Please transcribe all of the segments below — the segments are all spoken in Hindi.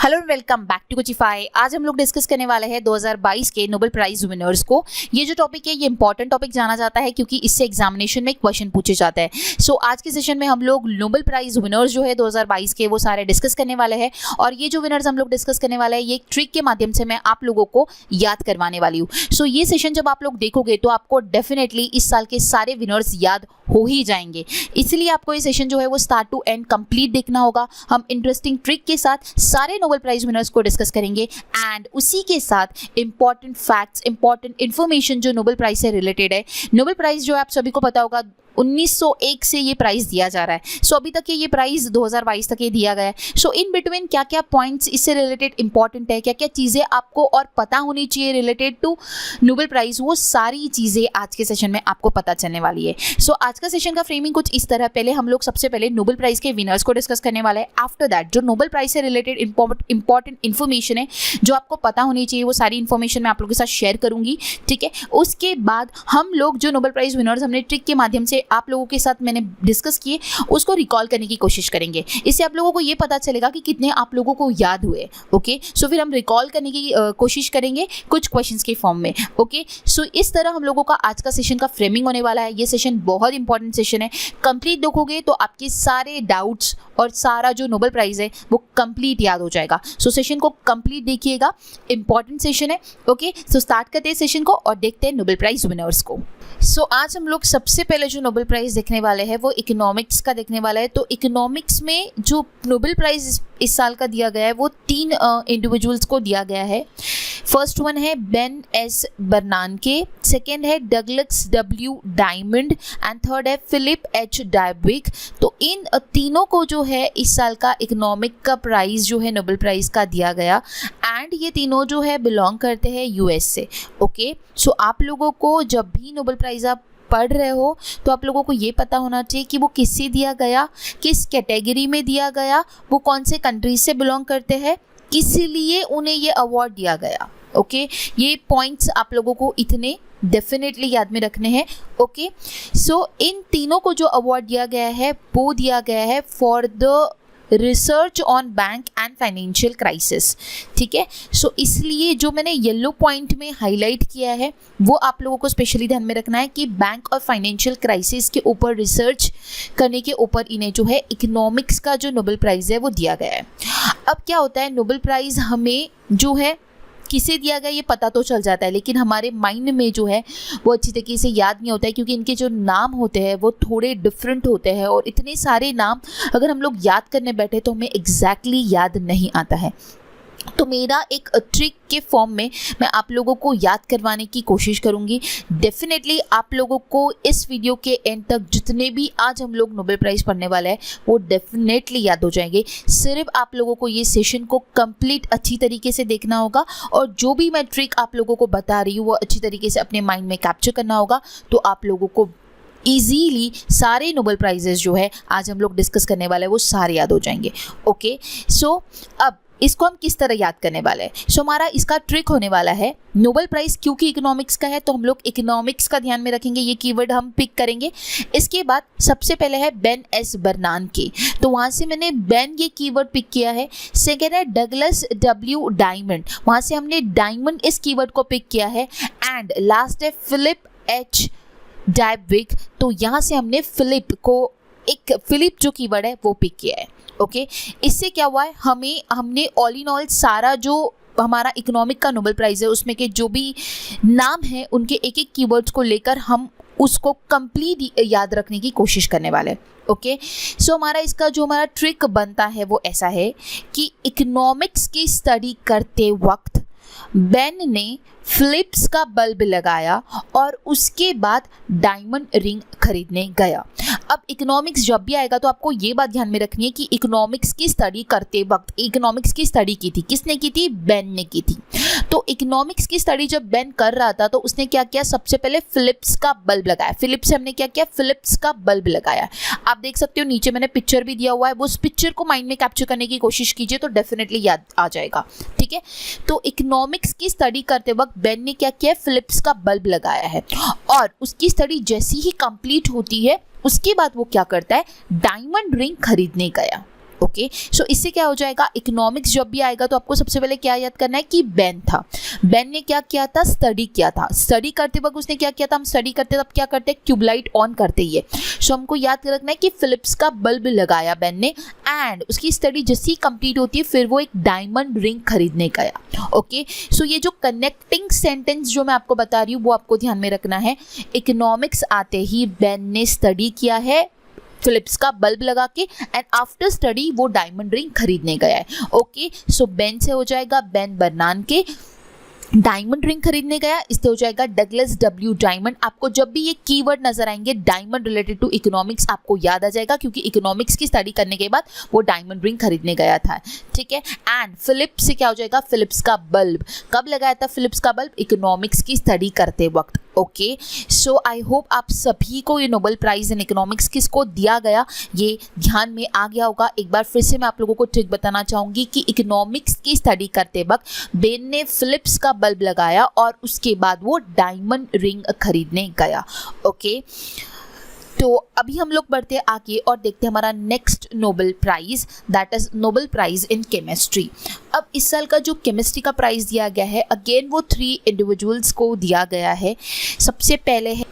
Hello and welcome back to कुचिफाई। आज हम लोग डिस्कस करने वाले हैं 2022 के नोबेल प्राइज विनर्स को। ये जो टॉपिक है ये इंपॉर्टेंट टॉपिक जाना जाता है क्योंकि इससे एग्जामिनेशन में क्वेश्चन पूछे जाते हैं। सो आज के सेशन में हम लोग नोबेल प्राइज विनर्स जो है 2022 के वो सारे डिस्कस करने वाले हैं। और ये जो विनर्स हम लोग डिस्कस करने वाले हैं ये एक ट्रिक के माध्यम से मैं आप लोगों को याद करवाने वाली हूँ। सो ये सेशन जब आप लोग देखोगे तो आपको डेफिनेटली इस साल के सारे विनर्स याद हो ही जाएंगे। इसलिए आपको ये सेशन जो है वो स्टार्ट टू एंड कंप्लीट देखना होगा। हम इंटरेस्टिंग ट्रिक के साथ सारे नोबेल प्राइज विनर्स को डिस्कस करेंगे एंड उसी के साथ इंपॉर्टेंट फैक्ट्स, इंपॉर्टेंट इन्फॉर्मेशन जो नोबेल प्राइज से रिलेटेड है। नोबेल प्राइज जो है आप सभी को पता होगा 1901 से ये प्राइज दिया जा रहा है। सो अभी तक ये प्राइज 2022 तक ये दिया गया है। सो इन बिटवीन क्या क्या पॉइंट्स इससे रिलेटेड इंपॉर्टेंट है, क्या क्या चीज़ें आपको और पता होनी चाहिए रिलेटेड टू नोबेल प्राइज, वो सारी चीज़ें आज के सेशन में आपको पता चलने वाली है। सो आज का सेशन का फ्रेमिंग कुछ इस तरह, पहले हम लोग सबसे पहले नोबेल प्राइज के विनर्स को डिस्कस करने वाले हैं। आफ्टर दैट जो नोबेल प्राइज से रिलेटेड इंपॉर्टेंट इन्फॉर्मेशन है जो आपको पता होनी चाहिए वो सारी इन्फॉर्मेशन मैं आप लोगों के साथ शेयर करूंगी, ठीक है। उसके बाद हम लोग जो नोबेल प्राइज विनर्स हमने ट्रिक के माध्यम से आप लोगों के साथ मैंने डिस्कस किए उसको रिकॉल करने की कोशिश करेंगे। इससे आप लोगों को ये पता चलेगा कि कितने आप लोगों को याद हुए। ओके, सो फिर हम रिकॉल करने की कोशिश करेंगे कुछ क्वेश्चंस के फॉर्म में। ओके, सो इस तरह हम लोगों का आज का सेशन का फ्रेमिंग होने वाला है। ये सेशन बहुत इंपॉर्टेंट सेशन है। कंप्लीट देखोगे तो आपके सारे डाउट्स और सारा जो नोबेल प्राइज है वो कंप्लीट याद हो जाएगा। सो सेशन को कंप्लीट देखिएगा, इंपॉर्टेंट सेशन है। ओके, सो स्टार्ट करते हैं सेशन को और देखते हैं नोबेल प्राइज विनर्स को। सो आज हम लोग सबसे पहले जो नोबेल प्राइज देखने वाले हैं वो इकोनॉमिक्स का देखने वाला है। तो इकोनॉमिक्स में जो नोबेल प्राइज इस साल का दिया गया है वो 3 इंडिविजुअल्स को दिया गया है। फर्स्ट वन है बेन एस बर्नानके, सेकेंड है Douglas W diamond and third है फिलिप एच डायबिक। तो इन तीनों को जो है इस साल का इकोनॉमिक का प्राइज जो है नोबेल प्राइज का दिया गया एंड ये तीनों जो है बिलोंग करते हैं यूएस से। ओके, सो आप लोगों को जब भी नोबेल प्राइज आप पढ़ रहे हो तो आप लोगों को ये पता होना चाहिए कि वो किससे दिया गया, किस कैटेगरी में दिया गया, वो कौन से कंट्रीज से बिलोंग करते हैं, किस लिए उन्हें ये अवार्ड दिया गया। ओके, ये पॉइंट्स आप लोगों को इतने डेफिनेटली याद में रखने हैं। ओके, सो इन तीनों को जो अवार्ड दिया गया है वो दिया गया है for the research on bank and financial crisis, ठीक है। सो इसलिए जो मैंने येलो पॉइंट में हाईलाइट किया है वो आप लोगों को स्पेशली ध्यान में रखना है कि बैंक और फाइनेंशियल क्राइसिस के ऊपर रिसर्च करने के ऊपर इन्हें जो है इकोनॉमिक्स का जो नोबेल प्राइज़ है वो दिया गया है। अब क्या होता है, नोबेल प्राइज़ हमें जो है किसे दिया गया ये पता तो चल जाता है लेकिन हमारे माइंड में जो है वो अच्छी तरीके से याद नहीं होता है क्योंकि इनके जो नाम होते हैं वो थोड़े डिफरेंट होते हैं और इतने सारे नाम अगर हम लोग याद करने बैठे तो हमें एग्जैक्टली याद नहीं आता है। तो मेरा एक ट्रिक के फॉर्म में मैं आप लोगों को याद करवाने की कोशिश करूंगी। डेफिनेटली आप लोगों को इस वीडियो के एंड तक जितने भी आज हम लोग नोबेल प्राइज़ पढ़ने वाले हैं वो डेफिनेटली याद हो जाएंगे। सिर्फ आप लोगों को ये सेशन को कंप्लीट अच्छी तरीके से देखना होगा और जो भी मैं ट्रिक आप लोगों को बता रही हूँ वो अच्छी तरीके से अपने माइंड में कैप्चर करना होगा। तो आप लोगों को ईजीली सारे नोबेल प्राइजेस जो है आज हम लोग डिस्कस करने वाले हैं वो सारे याद हो जाएंगे। ओके, सो अब इसको हम किस तरह याद करने वाले हैं। सो हमारा इसका ट्रिक होने वाला है नोबेल प्राइज़ क्योंकि इकोनॉमिक्स का है तो हम लोग इकोनॉमिक्स का ध्यान में रखेंगे, ये कीवर्ड हम पिक करेंगे। इसके बाद सबसे पहले है बेन एस बर्नानके, तो वहाँ से मैंने बेन ये कीवर्ड पिक किया है। सेकेंड है डगलस डब्ल्यू डायमंड, वहाँ से हमने डायमंड इस कीवर्ड को पिक किया है। एंड लास्ट है फिलिप एच डायबिक, तो यहाँ से हमने फिलिप जो कीवर्ड है वो पिक किया है। ओके, इससे क्या हुआ है, हमने ऑल इन ऑल सारा जो हमारा इकोनॉमिक का नोबेल प्राइज़ है उसमें के जो भी नाम है उनके एक एक कीवर्ड्स को लेकर हम उसको कंप्लीट याद रखने की कोशिश करने वाले हैं। ओके, सो हमारा ट्रिक बनता है वो ऐसा है कि इकोनॉमिक्स की स्टडी करते वक्त बेन ने फिलिप्स का बल्ब लगाया और उसके बाद डायमंड रिंग खरीदने गया। अब इकोनॉमिक्स जब भी आएगा तो आपको ये बात ध्यान में रखनी है कि इकोनॉमिक्स की स्टडी करते वक्त इकोनॉमिक्स की स्टडी की थी किसने की थी, बेन ने की थी। तो इकोनॉमिक्स की स्टडी जब बेन कर रहा था तो उसने क्या किया, सबसे पहले फिलिप्स का बल्ब लगाया। फिलिप्स से हमने क्या किया, फिलिप्स का बल्ब लगाया। आप देख सकते हो नीचे मैंने पिक्चर भी दिया हुआ है, वो उस पिक्चर को माइंड में कैप्चर करने की कोशिश कीजिए तो डेफिनेटली याद आ जाएगा, ठीक है। तो इकोनॉमिक्स की स्टडी करते वक्त बेन ने क्या किया, फिलिप्स का बल्ब लगाया है और उसकी स्टडी जैसी ही कंप्लीट होती है उसके बाद वो क्या करता है, डायमंड रिंग खरीदने गया। ओके सो इससे क्या हो जाएगा, इकोनॉमिक्स जब भी आएगा तो आपको सबसे पहले क्या याद करना है कि बेन था, बेन ने क्या किया था, स्टडी किया था, स्टडी करते वक्त उसने क्या किया था, हम स्टडी करते तब क्या करते हैं, ट्यूबलाइट ऑन करते ही है। सो हमको याद रखना है कि फिलिप्स का बल्ब लगाया बेन ने, एंड उसकी स्टडी जैसे ही कंप्लीट होती है फिर वो एक डायमंड रिंग खरीदने गया। ओके सो ये जो कनेक्टिंग सेंटेंस जो मैं आपको बता रही हूँ वो आपको ध्यान में रखना है। इकोनॉमिक्स आते ही बेन ने स्टडी किया है फिलिप्स का बल्ब लगा के, एंड आफ्टर स्टडी वो डायमंड रिंग खरीदने गया है। ओके सो बेन से हो जाएगा बेन बर्नान के डायमंड रिंग खरीदने गया, इससे हो जाएगा डगलस डब्ल्यू डायमंड। आपको जब भी ये कीवर्ड नजर आएंगे डायमंड रिलेटेड टू इकोनॉमिक्स आपको याद आ जाएगा, क्योंकि इकोनॉमिक्स की स्टडी करने के बाद वो डायमंड रिंग खरीदने गया था। ठीक है, एंड फिलिप्स से क्या हो जाएगा, फिलिप्स का बल्ब कब लगाया था, फिलिप्स का बल्ब इकोनॉमिक्स की स्टडी करते वक्त। ओके सो आई होप आप सभी को ये नोबेल प्राइज इन इकोनॉमिक्स किसको दिया गया ये ध्यान में आ गया होगा। एक बार फिर से मैं आप लोगों को ट्रिक बताना चाहूँगी कि इकोनॉमिक्स की स्टडी करते वक्त बेन ने फिलिप्स का बल्ब लगाया और उसके बाद वो डायमंड रिंग खरीदने गया। ओके तो अभी हम लोग बढ़ते आगे और देखते हैं हमारा next Nobel prize, that is Nobel prize in chemistry. अब इस साल का जो केमिस्ट्री का प्राइज दिया गया है अगेन वो 3 इंडिविजुअल्स को दिया गया है। सबसे पहले है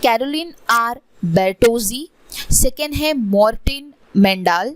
कैरोलिन आर बेर्टोजी, सेकेंड है मार्टिन मेंडाल,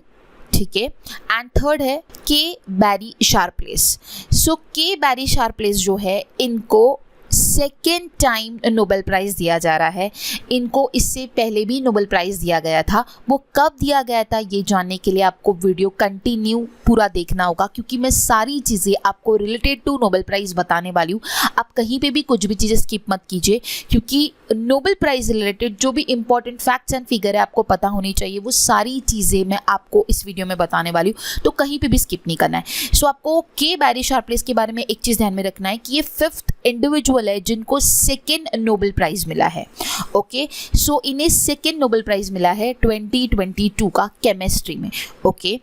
ठीक है, एंड थर्ड है के बैरी शार्पलेस। सो के बैरी शार्पलेस जो है इनको सेकेंड टाइम नोबेल प्राइज़ दिया जा रहा है। इनको इससे पहले भी नोबेल प्राइज़ दिया गया था, वो कब दिया गया था ये जानने के लिए आपको वीडियो कंटिन्यू पूरा देखना होगा, क्योंकि मैं सारी चीज़ें आपको रिलेटेड टू नोबेल प्राइज़ बताने वाली हूँ। आप कहीं पे भी कुछ भी चीज़ें स्किप मत कीजिए, क्योंकि नोबेल प्राइज़ रिलेटेड जो भी इंपॉर्टेंट फैक्ट्स एंड फिगर है आपको पता होनी चाहिए, वो सारी चीज़ें मैं आपको इस वीडियो में बताने वाली हूँ, तो कहीं पर भी स्किप नहीं करना है। सो आपको के बैरी शार्पलेस के बारे में एक चीज़ ध्यान में रखना है कि ये 5th इंडिविजुअल है जिनको सेकेंड नोबेल प्राइज मिला है। ओके सो इन्हें सेकेंड नोबेल प्राइज मिला है 2022 का केमिस्ट्री में। ओके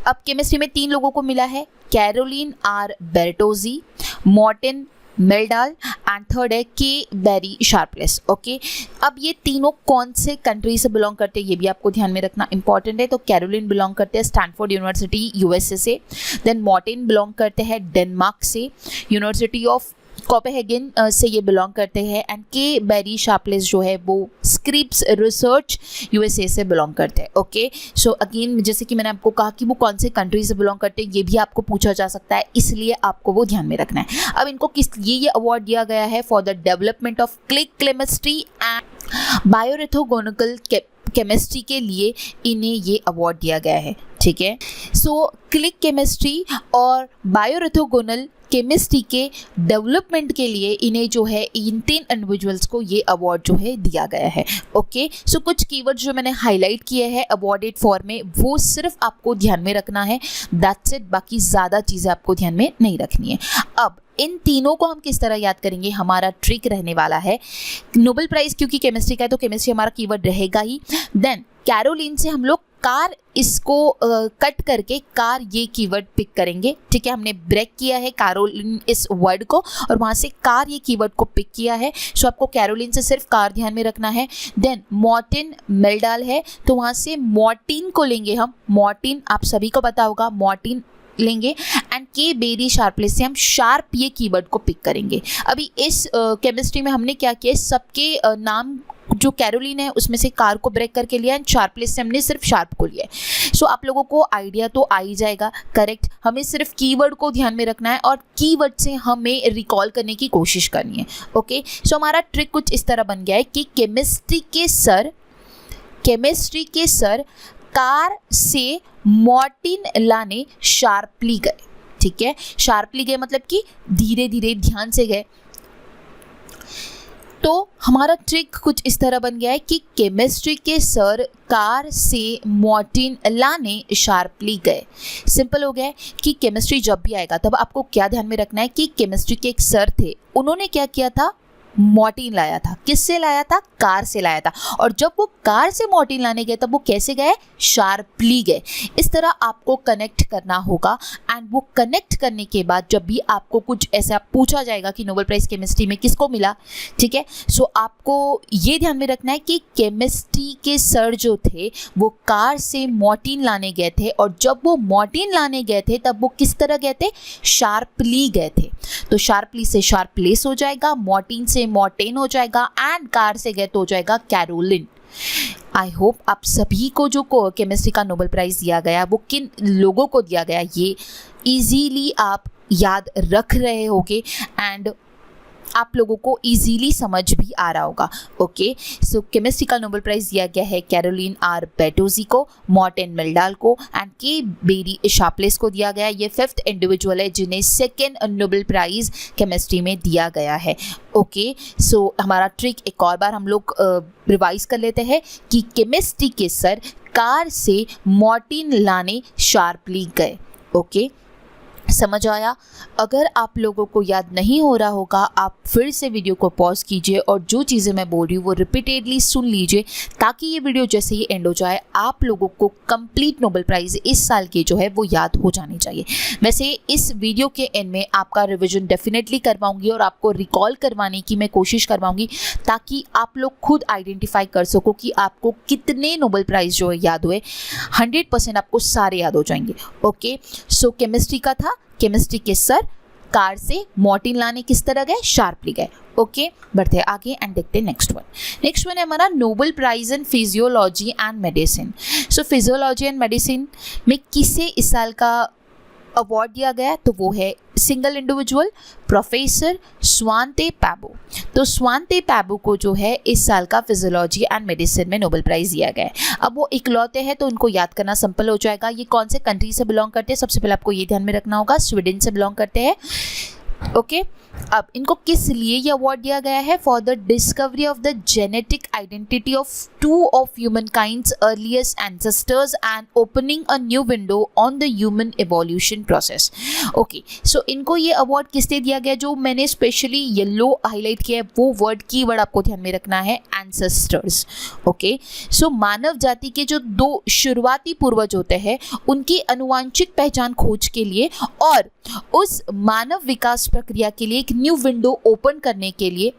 अब केमिस्ट्री में 3 लोगों को मिला है, Carolyn R Bertozzi, Morten Meldal and third है के बैरी शार्पलेस। ओके अब ये तीनों कौन से कंट्री से बिलोंग करते हैं ये भी आपको ध्यान में रखना इंपॉर्टेंट है। तो कैरोलिन बिलोंग करते हैं स्टैनफोर्ड यूनिवर्सिटी यूएसए से, देन मार्टिन बिलोंग करते हैं डेनमार्क से, यूनिवर्सिटी ऑफ कोपेनहेगन से ये बिलोंग करते हैं, एंड के बैरी शार्पलेस जो है वो स्क्रिप्स रिसर्च यूएसए से बिलोंग करते हैं। ओके सो अगेन जैसे कि मैंने आपको कहा कि वो कौन से कंट्री से बिलोंग करते हैं ये भी आपको पूछा जा सकता है, इसलिए आपको वो ध्यान में रखना है। अब इनको किस लिए ये अवार्ड दिया गया है, for the development of click chemistry and bioorthogonal chemistry के लिए इन्हें ये अवार्ड दिया गया है। ठीक है सो क्लिक केमिस्ट्री और बायोरेथोगोनल केमिस्ट्री के डेवलपमेंट के लिए इन्हें जो है इन 3 इंडिविजुअल्स को ये अवार्ड जो है दिया गया है। ओके सो कुछ कीवर्ड्स जो मैंने हाईलाइट किए हैं अवार्डेड फॉर में वो सिर्फ आपको ध्यान में रखना है, दैट्स इट, बाकी ज़्यादा चीज़ें आपको ध्यान में नहीं रखनी है। अब इन तीनों को हम किस तरह याद करेंगे, हमारा ट्रिक रहने वाला है नोबेल प्राइज़ क्योंकि केमिस्ट्री का है तो केमिस्ट्री हमारा कीवर्ड रहेगा ही। देन कैरोलिन से हम लोग कार इसको कट करके कार ये कीवर्ड पिक करेंगे। ठीक है, हमने ब्रेक किया है कैरोलिन इस वर्ड को और वहाँ से कार ये कीवर्ड को पिक किया है। सो आपको कैरोलिन से सिर्फ कार ध्यान में रखना है। देन मार्टिन मेल्डाल है तो वहाँ से मार्टिन को लेंगे हम, मार्टिन आप सभी को पता होगा, मार्टिन लेंगे, एंड के बेरी शार्पलेस से हम शार्प ये कीवर्ड को पिक करेंगे। अभी इस केमिस्ट्री में हमने क्या किया, सबके नाम जो कैरोलिन है उसमें से कार को ब्रेक करके लिया एंड शार्पलेस से हमने सिर्फ शार्प को लिया है। सो आप लोगों को आइडिया तो आ ही जाएगा, करेक्ट। हमें सिर्फ कीवर्ड को ध्यान में रखना है और कीवर्ड से हमें रिकॉल करने की कोशिश करनी है। ओके सो हमारा ट्रिक कुछ इस तरह बन गया है कि केमिस्ट्री के सर कार से मार्टिन लाने शार्पली गए। ठीक है, शार्पली गए मतलब कि धीरे धीरे ध्यान से गए। तो हमारा ट्रिक कुछ इस तरह बन गया है कि केमिस्ट्री के सर कार से मार्टिन लाने शार्पली गए। सिंपल हो गया है कि केमिस्ट्री जब भी आएगा तब आपको क्या ध्यान में रखना है कि केमिस्ट्री के एक सर थे, उन्होंने क्या किया था, मॉर्टिन लाया था। किससे लाया था? कार से लाया था। और जब वो कार से मॉर्टिन लाने गए तब वो कैसे गए? शार्पली गए। इस तरह आपको कनेक्ट करना होगा एंड वो कनेक्ट करने के बाद जब भी आपको कुछ ऐसा पूछा जाएगा कि नोबेल प्राइज़ केमिस्ट्री में किसको मिला, ठीक है, सो आपको ये ध्यान में रखना है कि केमिस्ट्री के सर जो थे वो कार से मॉर्टिन लाने गए थे और जब वो मॉर्टिन लाने गए थे तब वो किस तरह गए थे? शार्पली गए थे। तो शार्पली से शार्पलेस हो जाएगा, मॉर्टिन से मॉर्टेन हो जाएगा एंड कार से गए तो हो जाएगा कैरोलिन। आई होप आप सभी को जो केमिस्ट्री का नोबेल प्राइज़ दिया गया वो किन लोगों को दिया गया ये इजीली आप याद रख रहे होगे एंड आप लोगों को इजीली समझ भी आ रहा होगा। ओके, सो केमिस्ट्री का नोबेल प्राइज़ दिया गया है कैरोलिन आर बेटोजी को, मॉर्टेन मिल्डाल को एंड के बेरी शार्पलेस को दिया गया। ये 5th इंडिविजुअल है जिन्हें 2nd नोबेल प्राइज़ केमिस्ट्री में दिया गया है। ओके, सो हमारा ट्रिक एक और बार हम लोग रिवाइज कर लेते हैं कि केमिस्ट्री के सर कार से मॉर्टिन लाने शार्पली गए। ओके, समझ आया? अगर आप लोगों को याद नहीं हो रहा होगा आप फिर से वीडियो को पॉज कीजिए और जो चीज़ें मैं बोल रही हूँ वो रिपीटेडली सुन लीजिए ताकि ये वीडियो जैसे ही एंड हो जाए आप लोगों को कंप्लीट नोबेल प्राइज़ इस साल के जो है वो याद हो जानी चाहिए। वैसे इस वीडियो के एंड में आपका रिविजन डेफिनेटली करवाऊंगी और आपको रिकॉल करवाने की मैं कोशिश करवाऊंगी ताकि आप लोग खुद आइडेंटिफाई कर सको कि आपको कितने नोबेल प्राइज़ जो है याद हुए। 100% आपको सारे याद हो जाएंगे। ओके, सो केमिस्ट्री का था, केमिस्ट्री के सर कार से मॉर्टिन लाने किस तरह गए? शार्पली गए। ओके, बढ़ते हैं आगे एंड देखते हैं नेक्स्ट वन है हमारा Nobel prize in physiology and medicine. So physiology and medicine में किसे इस साल का अवार्ड दिया गया? तो वो है सिंगल इंडिविजुअल प्रोफेसर स्वांते पैबो। तो स्वांते पैबो को जो है इस साल का फिजियोलॉजी एंड मेडिसिन में नोबेल प्राइज़ दिया गया है। अब वो इकलौते हैं तो उनको याद करना सिंपल हो जाएगा। ये कौन से कंट्री से बिलोंग करते हैं? सबसे पहले आपको ये ध्यान में रखना होगा, स्वीडन से बिलोंग करते हैं। ओके, अब इनको किस लिए ये अवार्ड दिया गया है? For the discovery of the genetic identity of 2 of human kind's earliest ancestors and opening a new window on the human evolution process. Okay, so इनको ये अवार्ड किस लिए दिया गया? जो मैंने स्पेशली येलो हाईलाइट किया है वो कीवर्ड आपको ध्यान में रखना है, एंसेस्टर्स। ओके, सो मानव जाति के जो 2 शुरुआती पूर्वज होते हैं उनकी अनुवांशिक पहचान खोज के लिए और उस मानव विकास प्रक्रिया के लिए एक न्यू विंडो ओपन करने के लिए,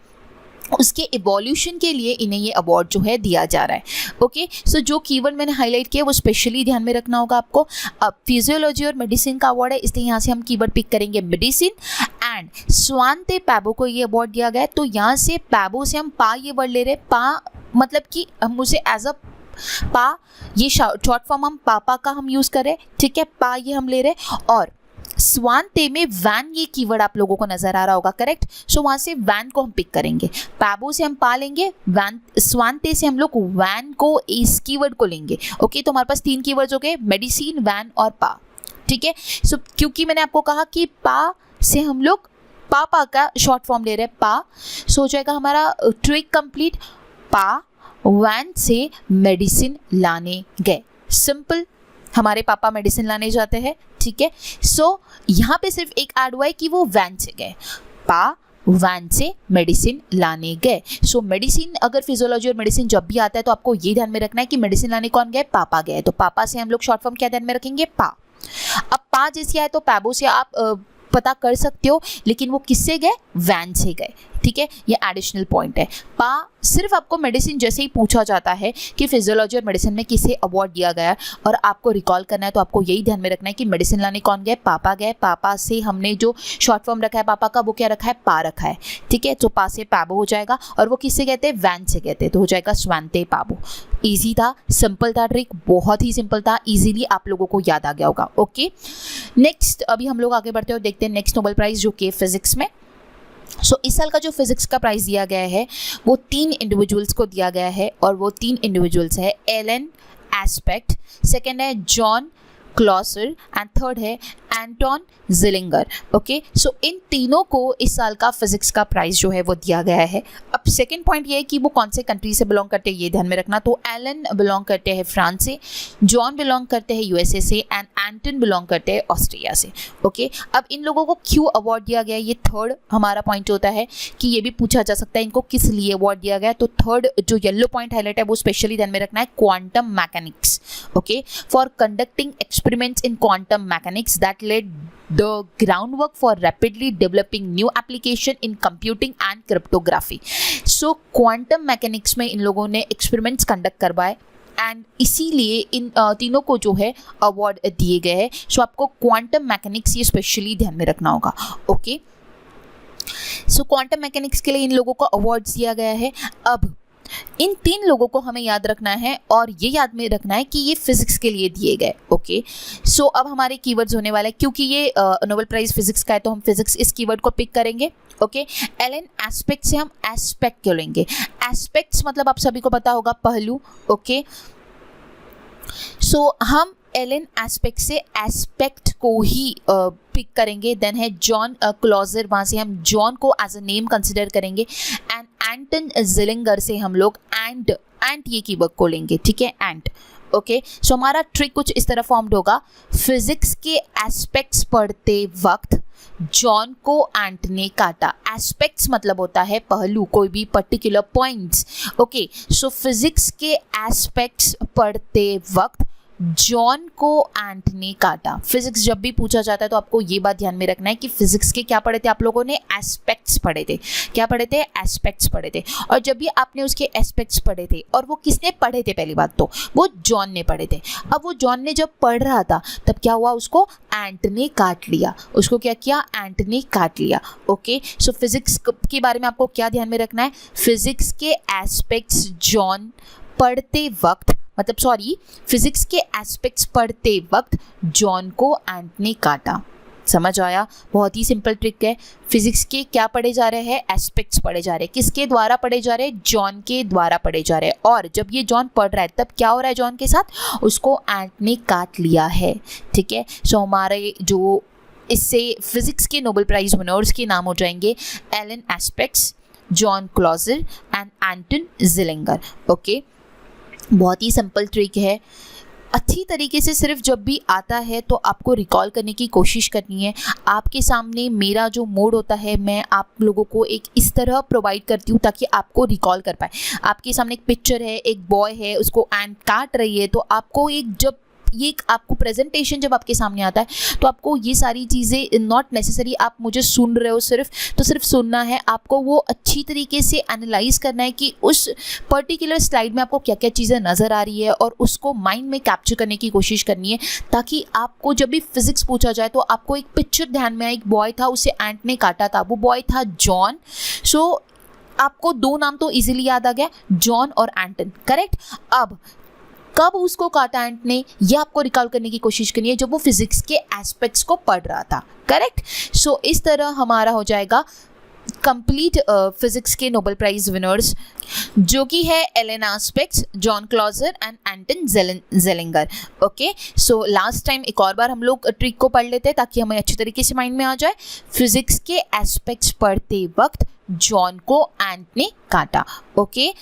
उसके इवोल्यूशन के लिए इन्हें ये अवार्ड जो है दिया जा रहा है। ओके, सो जो कीवर्ड मैंने हाईलाइट किया वो स्पेशली ध्यान में रखना होगा आपको। अब फिजियोलॉजी और मेडिसिन का अवार्ड है इसलिए यहाँ से हम कीवर्ड पिक करेंगे मेडिसिन एंड स्वांते पैबो को ये अवार्ड दिया गया है। तो यहाँ से पैबो से हम पा ये वर्ड ले रहे हैं, पा मतलब कि हम उसे एज अ पा, ये शॉर्ट फॉर्म हम पापा का हम यूज़ करें, ठीक है, पा ये हम ले रहे हैं। और स्वांते में वैन ये कीवर्ड आप लोगों को नजर आ रहा होगा, करेक्ट? सो वहां से वैन को हम पिक करेंगे, पैबो से हम पा लेंगे, वैन स्वांते से हम लोग वैन को इस कीवर्ड को लेंगे। ओके, तो हमारे पास 3 कीवर्ड्स हो गए, मेडिसिन, वैन और पा। ठीक है, सो क्योंकि मैंने आपको कहा कि पा से हम लोग पापा का शॉर्ट फॉर्म ले रहे हैं पा, सो हो जाएगा हमारा ट्रिक कंप्लीट। पा वैन से मेडिसिन लाने गए, सिंपल, हमारे पापा मेडिसिन लाने जाते हैं। ठीक है, सो यहाँ पे सिर्फ एक ऐड हुआ है कि वो वैन से गए, पा वैन से मेडिसिन लाने गए। सो मेडिसिन, अगर फिजियोलॉजी और मेडिसिन जब भी आता है तो आपको ये ध्यान में रखना है कि मेडिसिन लाने कौन गए? पापा गए। तो पापा से हम लोग शॉर्ट फॉर्म क्या ध्यान में रखेंगे? पा। अब पा जैसे आए तो पैबो से आप पता कर सकते हो, लेकिन वो किससे गए? वैन से गए। ठीक है, ये एडिशनल पॉइंट है। पा सिर्फ आपको मेडिसिन जैसे ही पूछा जाता है कि फिजियोलॉजी और मेडिसिन में किसे अवार्ड दिया गया और आपको रिकॉल करना है तो आपको यही ध्यान में रखना है कि मेडिसिन लाने कौन गए? पापा गए। पापा से हमने जो शॉर्ट फॉर्म रखा है पापा का वो क्या रखा है? पा रखा है। ठीक है, तो पा से पैबो हो जाएगा और वो किससे कहते हैं? वैन से कहते हैं, तो हो जाएगा स्वांते पैबो। ईजी था, सिंपल था, ट्रिक बहुत ही सिंपल था, ईजिली आप लोगों को याद आ गया होगा। ओके, नेक्स्ट अभी हम लोग आगे बढ़ते हैं और देखते हैं नेक्स्ट नोबेल प्राइज़ जो कि फिजिक्स में। सो इस साल का जो फिजिक्स का प्राइज़ दिया गया है वो 3 इंडिविजुअल्स को दिया गया है और वो 3 इंडिविजुअल्स है एलन एस्पेक्ट, सेकेंड है जॉन क्लॉजर एंड थर्ड है एंटोन जिलिंगर। ओके, सो इन तीनों को इस साल का फिजिक्स का प्राइज जो है वो दिया गया है। अब सेकंड पॉइंट ये है कि वो कौन से कंट्री से बिलोंग करते हैं, ये ध्यान में रखना। तो एलन बिलोंग करते हैं फ्रांस से, जॉन बिलोंग करते हैं यूएसए से एंड एंटन बिलोंग करते हैं ऑस्ट्रिया से। ओके, अब इन लोगों को क्यों अवार्ड दिया गया, ये थर्ड हमारा पॉइंट होता है कि ये भी पूछा जा सकता है इनको किस लिए अवार्ड दिया गया। तो थर्ड जो येलो पॉइंट हाईलाइट है वो स्पेशली ध्यान में रखना है, quantum mechanics. Okay, for conducting experiments in quantum mechanics that led the groundwork for rapidly developing new application in computing and cryptography. So quantum mechanics में इन लोगों ने experiments conduct करवाए एंड इसीलिए इन तीनों को जो है अवार्ड दिए गए हैं। सो आपको क्वांटम मैकेनिक्स ये स्पेशली ध्यान में रखना होगा। ओके, सो क्वांटम मैकेनिक्स के लिए इन लोगों को अवार्ड दिया गया है। अब इन तीन लोगों को हमें याद रखना है और ये याद में रखना है कि ये फिजिक्स के लिए दिए गए। ओके, सो अब हमारे कीवर्ड्स होने वाले हैं, क्योंकि ये नोबेल प्राइज फिजिक्स का है तो हम फिजिक्स इस कीवर्ड को पिक करेंगे। ओके, एलन एस्पेक्ट से हम एस्पेक्ट क्यों लेंगे, एस्पेक्ट्स मतलब आप सभी को पता होगा पहलू। ओके, सो हम एलन एस्पेक्ट से एस्पेक्ट को ही पिक करेंगे। देन है जॉन क्लॉजर, वहाँ से हम जॉन को एज अ नेम कंसिडर करेंगे एंड एंटन जिलिंगर से हम लोग एंट ये कीवर्ड को लेंगे। ठीक है, एंट। ओके, सो हमारा ट्रिक कुछ इस तरह फॉर्म्ड होगा, फिजिक्स के एस्पेक्ट्स पढ़ते वक्त जॉन को एंट ने काटा। एस्पेक्ट्स मतलब होता है पहलू, कोई भी पर्टिकुलर पॉइंट्स। ओके, सो फिजिक्स के एस्पेक्ट्स पढ़ते वक्त जॉन को एंट ने काटा। फिजिक्स जब भी पूछा जाता है तो आपको ये बात ध्यान में रखना है कि फिजिक्स के क्या पढ़े थे आप लोगों ने, एस्पेक्ट्स पढ़े थे। क्या पढ़े थे, एस्पेक्ट्स पढ़े थे। और जब भी आपने उसके एस्पेक्ट्स पढ़े थे, और वो किसने पढ़े थे, पहली बात तो वो जॉन ने पढ़े थे। अब वो जॉन ने जब पढ़ रहा था तब क्या हुआ, उसको एंट ने काट लिया। उसको क्या किया, एंट ने काट लिया। ओके, सो फिजिक्स के बारे में आपको क्या ध्यान में रखना है, फिजिक्स के एस्पेक्ट्स जॉन पढ़ते वक्त, मतलब सॉरी, फिजिक्स के एस्पेक्ट्स पढ़ते वक्त जॉन को एंट ने काटा। समझ आया, बहुत ही सिंपल ट्रिक है। फिजिक्स के क्या पढ़े जा रहे हैं, एस्पेक्ट्स पढ़े जा रहे हैं। किसके द्वारा पढ़े जा रहे हैं, जॉन के द्वारा पढ़े जा रहे हैं। और जब ये जॉन पढ़ रहा है तब क्या हो रहा है जॉन के साथ, उसको एंट ने काट लिया है। ठीक है, सो हमारे जो इससे फिजिक्स के नोबेल प्राइज विनर्स के नाम हो जाएंगे Alain Aspects, John Clauser and Anton Zeilinger. Okay, बहुत ही सिंपल ट्रिक है। अच्छी तरीके से सिर्फ जब भी आता है तो आपको रिकॉल करने की कोशिश करनी है। आपके सामने मेरा जो मोड होता है, मैं आप लोगों को एक इस तरह प्रोवाइड करती हूँ ताकि आपको रिकॉल कर पाए। आपके सामने एक पिक्चर है, एक बॉय है, उसको एंट काट रही है, तो आपको एक जब ये आपको प्रेजेंटेशन जब आपके सामने आता है तो आपको ये सारी चीज़ें नॉट नेसेसरी आप मुझे सुन रहे हो सिर्फ सुनना है। आपको वो अच्छी तरीके से एनालाइज करना है कि उस पर्टिकुलर स्लाइड में आपको क्या क्या चीज़ें नज़र आ रही है और उसको माइंड में कैप्चर करने की कोशिश करनी है, ताकि आपको जब भी फिजिक्स पूछा जाए तो आपको एक पिक्चर ध्यान में आए। एक बॉय था, उसे एंट ने काटा था, वो बॉय था जॉन। सो आपको दो नाम तो इजीली याद आ गया, जॉन और एंटन, करेक्ट। अब कब उसको काटा एंट ने, ये आपको रिकॉल करने की कोशिश करनी है, जब वो फिजिक्स के एस्पेक्ट्स को पढ़ रहा था, करेक्ट। सो इस तरह हमारा हो जाएगा कंप्लीट फिजिक्स के नोबेल प्राइज विनर्स, जो कि है Alain Aspects, John Clauser and Anton Zeilinger. Okay, so last time एक और बार हम लोग ट्रिक को पढ़ लेते हैं ताकि हमें अच्छी तरीके से माइंड में आ जाए। फिजिक्स के एस्पेक्ट्स पढ़ते वक्त जॉन को एंट ने काटा। ओके,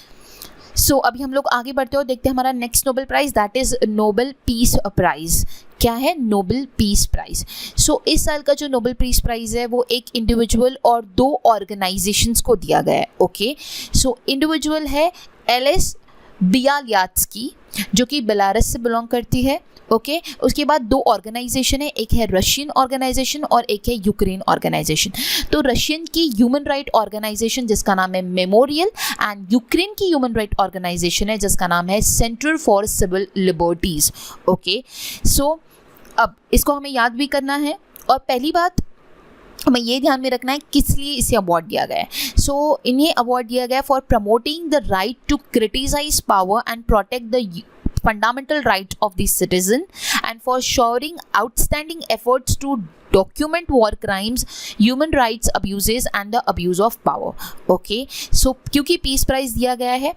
सो अभी हम लोग आगे बढ़ते हो, देखते हैं हमारा next Nobel prize, that is Nobel peace prize. क्या है, नोबेल पीस प्राइज। सो इस साल का जो नोबेल पीस प्राइज है वो एक इंडिविजुअल और दो ऑर्गेनाइजेशंस को दिया गया है। ओके, सो इंडिविजुअल है एलिस बियालियात्स्की, जो कि बेलारस से बिलोंग करती है। ओके, उसके बाद दो ऑर्गेनाइजेशन है, एक है रशियन ऑर्गेनाइजेशन और एक है यूक्रेन ऑर्गेनाइजेशन। तो रशियन की ह्यूमन राइट ऑर्गेनाइजेशन जिसका नाम है मेमोरियल, एंड यूक्रेन की ह्यूमन राइट ऑर्गेनाइजेशन है जिसका नाम है Centre for civil liberties. Okay, so अब इसको हमें याद भी करना है, और पहली बात हमें ये ध्यान में रखना है किस लिए इसे अवार्ड दिया गया है। सो इन्हें अवार्ड दिया गया for promoting the right to criticise power and protect the fundamental right of the citizen, and for showing outstanding efforts to document war crimes, human rights abuses and the abuse of power. Okay, so क्योंकि पीस प्राइज दिया गया है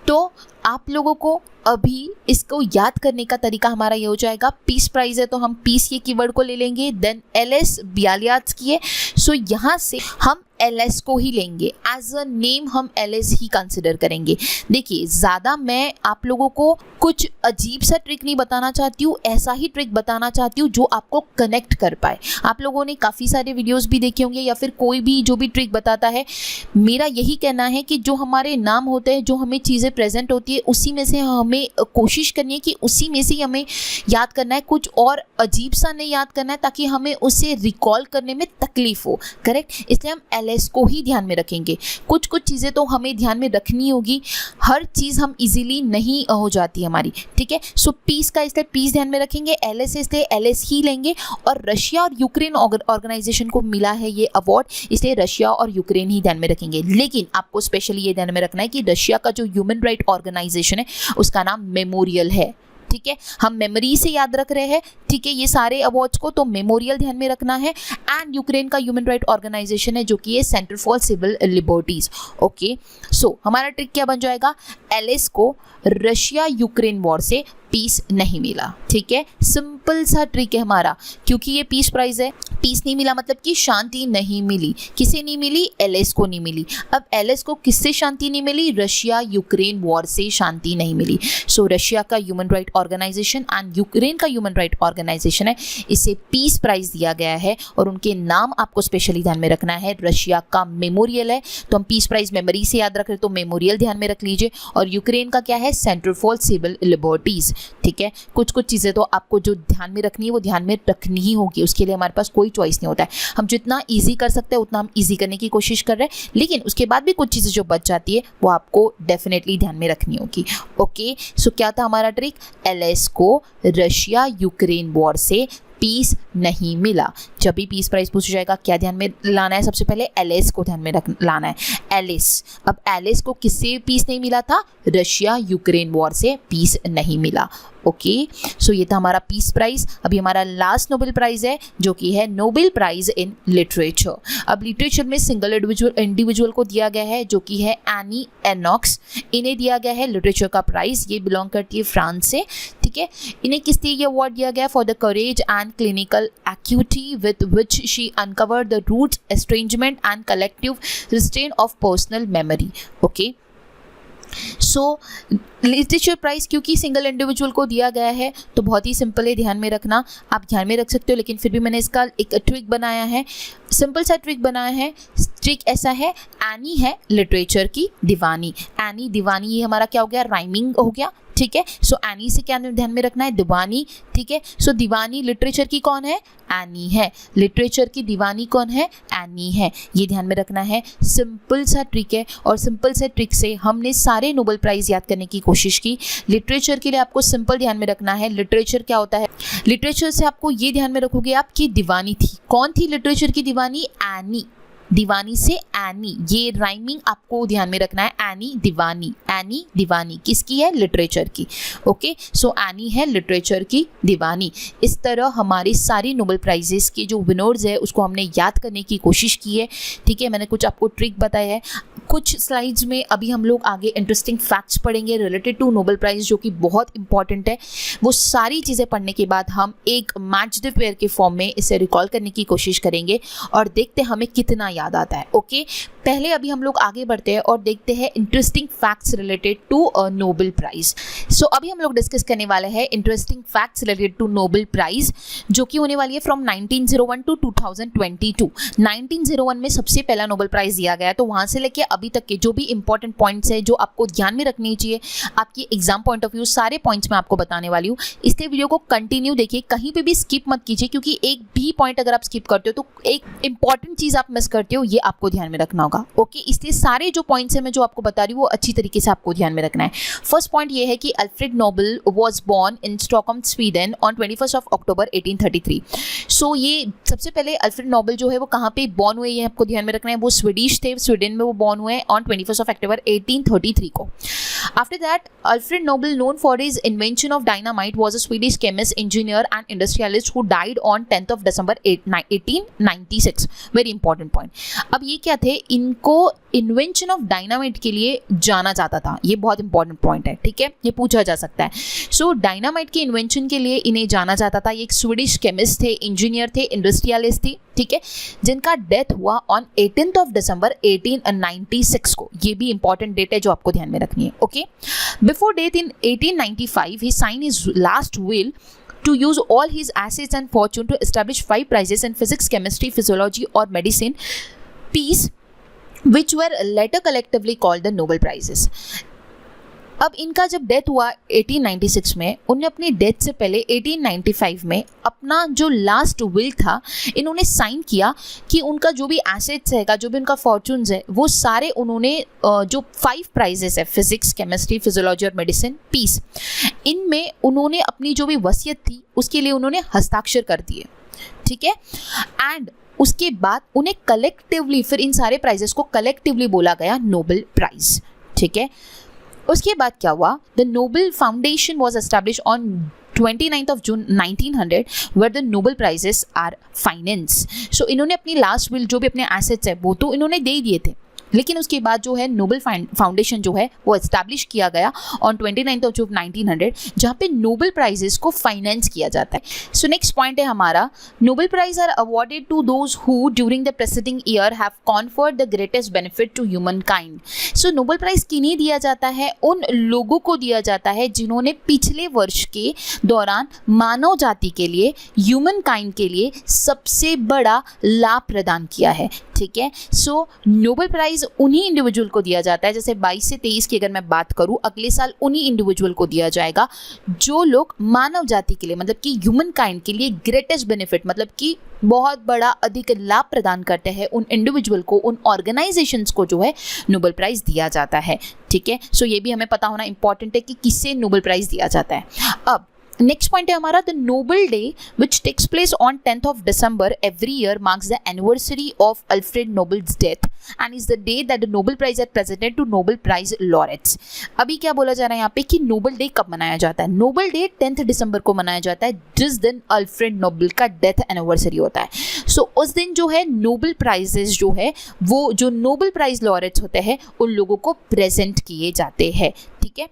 तो आप लोगों को अभी इसको याद करने का तरीका हमारा ये हो जाएगा, पीस प्राइज है तो हम पीस ये कीवर्ड को ले लेंगे, देन एलएस बियालियात्स्की है, सो यहाँ से हम एलएस को ही लेंगे, एज अ नेम हम एलएस ही कंसिडर करेंगे। देखिए ज़्यादा मैं आप लोगों को कुछ अजीब सा ट्रिक नहीं बताना चाहती हूँ, ऐसा ही ट्रिक बताना चाहती हूँ जो आपको कनेक्ट कर पाए। आप लोगों ने काफ़ी सारे वीडियोस भी देखे होंगे या फिर कोई भी जो भी ट्रिक बताता है, मेरा यही कहना है कि जो हमारे नाम होते हैं, जो हमें चीज़ें प्रेजेंट होती है, उसी में से हमें कोशिश करनी है कि उसी में से हमें याद करना है, कुछ और अजीब सा नहीं याद करना है ताकि हमें उसे रिकॉल करने में तकलीफ हो। करेक्ट, इसलिए हम एलएस को ही ध्यान में रखेंगे। कुछ कुछ चीज़ें तो हमें ध्यान में रखनी होगी, हर चीज़ हम इजीली नहीं हो जाती हमारी, ठीक है। सो पीस का इसलिए पीस ध्यान में रखेंगे, एलएस इसलिए एलएस ही लेंगे, और रशिया और यूक्रेन ऑर्गेनाइजेशन को मिला है ये अवार्ड, इसलिए रशिया और यूक्रेन ही ध्यान में रखेंगे। लेकिन आपको स्पेशली ये ध्यान में रखना है कि रशिया का जो ह्यूमन राइट ऑर्गेनाइजेशन है उसका नाम मेमोरियल है, ठीक है। हम मेमोरी से याद रख रहे हैं, ठीक है, ये सारे अवार्ड्स को, तो मेमोरियल ध्यान में रखना है। एंड यूक्रेन का ह्यूमन राइट ऑर्गेनाइजेशन है जो कि ये Centre for civil liberties. Okay, so हमारा ट्रिक क्या बन जाएगा, एलएस को रशिया यूक्रेन वॉर से पीस नहीं मिला, ठीक है। सिंपल सा ट्रिक है हमारा, क्योंकि ये पीस प्राइज है, पीस नहीं मिला मतलब कि शांति नहीं मिली। किसे नहीं मिली, एलएस को नहीं मिली। अब एलएस को किससे शांति नहीं मिली, रशिया यूक्रेन वॉर से शांति नहीं मिली। सो रशिया का human right organisation and Ukraine का ह्यूमन राइट ऑर्गेनाइजेशन है, इसे पीस प्राइज दिया गया है, और उनके नाम आपको स्पेशली ध्यान में रखना है। रशिया का मेमोरियल है, तो हम पीस प्राइज मेमोरी से याद रख रहे तो मेमोरियल ध्यान में रख लीजिए, और यूक्रेन का क्या है, सेंटर फॉर सिविल लिबर्टीज, ठीक है। कुछ कुछ चीज़ें तो आपको जो ध्यान में रखनी है वो ध्यान में रखनी ही होगी, उसके लिए हमारे पास कोई चॉइस नहीं होता है। हम जितना इजी कर सकते हैं उतना हम इजी करने की कोशिश कर रहे हैं, लेकिन उसके बाद भी कुछ चीज़ें जो बच जाती है वो आपको डेफिनेटली ध्यान में रखनी होगी। ओके, सो क्या था हमारा ट्रिक, एलएस को रशिया यूक्रेन वॉर से पीस नहीं मिला। जब भी पीस प्राइज पूछा जाएगा क्या ध्यान में लाना है, सबसे पहले एलएस को ध्यान में लाना है, एलएस। अब एलएस को किससे पीस नहीं मिला था, रशिया यूक्रेन वॉर से पीस नहीं मिला। ओके, सो ये था हमारा पीस प्राइज। अभी हमारा लास्ट नोबेल प्राइज है जो कि है नोबेल प्राइज इन लिटरेचर। अब लिटरेचर में सिंगल इंडिविजुअल को दिया गया है जो कि है एनी एनॉक्स, इन्हें दिया गया है लिटरेचर का प्राइज। ये बिलोंग करती है फ्रांस से, ठीक है। इन्हें किस लिए ये अवार्ड दिया गया, for the courage and clinical acuity with which she uncovered the roots, estrangement and collective restraints of personal memory. Okay, so literature prize क्योंकि सिंगल इंडिविजुअल को दिया गया है तो बहुत ही सिंपल है, ध्यान में रखना। आप ध्यान में रख सकते हो, लेकिन फिर भी मैंने इसका एक ट्रिक बनाया है, सिंपल सा ट्रिक बनाया है। ट्रिक ऐसा है, एनी है लिटरेचर की दीवानी, एनी दीवानी, ये हमारा क्या हो गया, राइमिंग हो गया, ठीक है। सो एनी से क्या ध्यान में रखना है, दीवानी, ठीक है। सो दीवानी लिटरेचर की कौन है, एनी है। लिटरेचर की दीवानी कौन है, एनी है, ये ध्यान में रखना है। सिंपल सा ट्रिक है, और सिंपल से ट्रिक से हमने सारे नोबेल प्राइज याद करने की कोशिश की। लिटरेचर के लिए आपको सिंपल ध्यान में रखना है, लिटरेचर क्या होता है, लिटरेचर से आपको ये ध्यान में रखोगे आपकी दीवानी थी, कौन थी लिटरेचर की दीवानी, एनी, दीवानी से एनी, ये राइमिंग आपको ध्यान में रखना है। एनी दीवानी किसकी है, लिटरेचर की। ओके, सो एनी है लिटरेचर की दीवानी। इस तरह हमारे सारी नोबेल प्राइजेस के जो विनर्स है उसको हमने याद करने की कोशिश की है, ठीक है। मैंने कुछ आपको ट्रिक बताया है, कुछ स्लाइड्स में अभी हम लोग आगे इंटरेस्टिंग फैक्ट्स पढ़ेंगे रिलेटेड टू नोबेल प्राइज जो कि बहुत इंपॉर्टेंट है। वो सारी चीज़ें पढ़ने के बाद हम एक मैच द पेयर के फॉर्म में इसे रिकॉल करने की कोशिश करेंगे और देखते हैं हमें कितना याद आता है। ओके, पहले अभी हम लोग आगे बढ़ते हैं और देखते हैं interesting facts related to Nobel prize. So अभी हम लोग डिस्कस करने वाले हैं interesting facts related to Nobel prize जो कि होने वाली है फ्रॉम 1901 टू 2022। 1901 में सबसे पहला नोबेल प्राइज दिया गया, तो वहाँ से लेके अभी तक के जो भी इंपॉर्टेंट पॉइंट्स है जो आपको ध्यान में रखनी चाहिए आपकी एग्जाम पॉइंट ऑफ व्यू, सारे पॉइंट्स मैं आपको बताने वाली हूँ। इसलिए वीडियो को कंटिन्यू देखिए, कहीं पे भी स्किप मत कीजिए, क्योंकि एक भी पॉइंट अगर आप स्किप करते हो तो एक इंपॉर्टेंट चीज़ आप मिस करते हो करते हो, ये आपको ध्यान में रखना होगा। ओके, इसलिए सारे जो पॉइंट्स हैं मैं जो आपको बता रही हूँ वो अच्छी तरीके से आपको ध्यान में रखना है। फर्स्ट पॉइंट ये है कि Alfred Nobel was born in Stockholm Sweden on 21 October 1833। So ये सबसे पहले अल्फ्रेड नोबल जो है वो कहाँ पे बॉर्न हुए ये आपको ध्यान में रखना है। वो स्वीडिश थे, स्वीडन में वो बॉर्न हुए ऑन 21 अक्टूबर 1833 को। After that, Alfred Nobel, known for his invention of dynamite, was a Swedish chemist, engineer and industrialist who died on 10th of December 1896. Very important point. अब ये क्या थे, इनको इन्वेंशन ऑफ डायनामाइट के लिए जाना जाता था। ये बहुत इंपॉर्टेंट पॉइंट है, ठीक है, ये पूछा जा सकता है। सो डायनामाइट के इन्वेंशन के लिए इन्हें जाना जाता था। ये एक स्वीडिश केमिस्ट थे, इंजीनियर थे, इंडस्ट्रियलिस्ट थी, ठीक है, जिनका डेथ हुआ ऑन 18th of December 1896 को। ये भी इंपॉर्टेंट डेट है जो आपको ध्यान में रखनी है। Okay, before death in 1895 he signed his last will to use all his assets and fortune to establish 5 prizes in physics, chemistry, physiology or medicine, peace, which were later collectively called the Nobel Prizes. अब इनका जब डेथ हुआ 1896 में, उन्हें अपनी डेथ से पहले 1895 में अपना जो लास्ट विल था इन्होंने साइन किया कि उनका जो भी एसेट्स है, जो भी उनका फॉर्चून्स है, वो सारे उन्होंने जो 5 प्राइजेस है, फिजिक्स, केमिस्ट्री, फिजियोलॉजी और मेडिसिन, पीस, इनमें उन्होंने अपनी जो भी वसीयत थी उसके लिए उन्होंने हस्ताक्षर कर दिए, ठीक है। एंड उसके बाद उन्हें कलेक्टिवली, फिर इन सारे प्राइजेस को कलेक्टिवली बोला गया नोबेल प्राइज, ठीक है। उसके बाद क्या हुआ, the Nobel foundation was establish on 29th of June 1900 where the Nobel Prizes are financed. So इन्होंने अपनी लास्ट विल, जो भी अपने एसेट्स है वो तो इन्होंने दे ही दिए थे, लेकिन उसके बाद जो है नोबेल फाउंडेशन जो है वो एस्टैब्लिश किया गया ऑन 29th of June 1900, जहाँ पे नोबेल प्राइजेस को फाइनेंस किया जाता है। सो नेक्स्ट पॉइंट है हमारा, Nobel prize are awarded to those who during the preceding year have conferred the greatest benefit to humankind. So Nobel prize किन्हें दिया जाता है, उन लोगों को दिया जाता है जिन्होंने पिछले वर्ष के दौरान मानव जाति के लिए, ह्यूमन काइंड के लिए सबसे बड़ा लाभ प्रदान किया है, ठीक है। सो नोबेल प्राइज उन्हीं इंडिविजुअल को दिया जाता है, जैसे 22 से 23 की अगर मैं बात करूं, अगले साल उन्हीं इंडिविजुअल को दिया जाएगा जो लोग मानव जाति के लिए, मतलब कि ह्यूमन काइंड के लिए ग्रेटेस्ट बेनिफिट, मतलब कि बहुत बड़ा अधिक लाभ प्रदान करते हैं, उन इंडिविजुअल को, उन ऑर्गेनाइजेशंस को जो है नोबेल प्राइज दिया जाता है, ठीक है। सो ये भी हमें पता होना इंपॉर्टेंट है कि किससे नोबेल प्राइज दिया जाता है। अब नेक्स्ट पॉइंट है हमारा, the Nobel day which takes place on 10th of December every year marks the anniversary of Alfred Nobel's death and is the day that the Nobel Prize are presented to Nobel Prize laureates. अभी क्या बोला जा रहा है यहाँ पे कि नोबेल डे कब मनाया जाता है, नोबेल डे 10th दिसंबर को मनाया जाता है, जिस दिन अल्फ्रेड नोबेल का डेथ एनिवर्सरी होता है। सो उस दिन जो है नोबेल प्राइजेस जो है वो जो नोबेल प्राइज लॉरेट्स होते हैं उन लोगों को प्रेजेंट किए जाते हैं, ठीक है।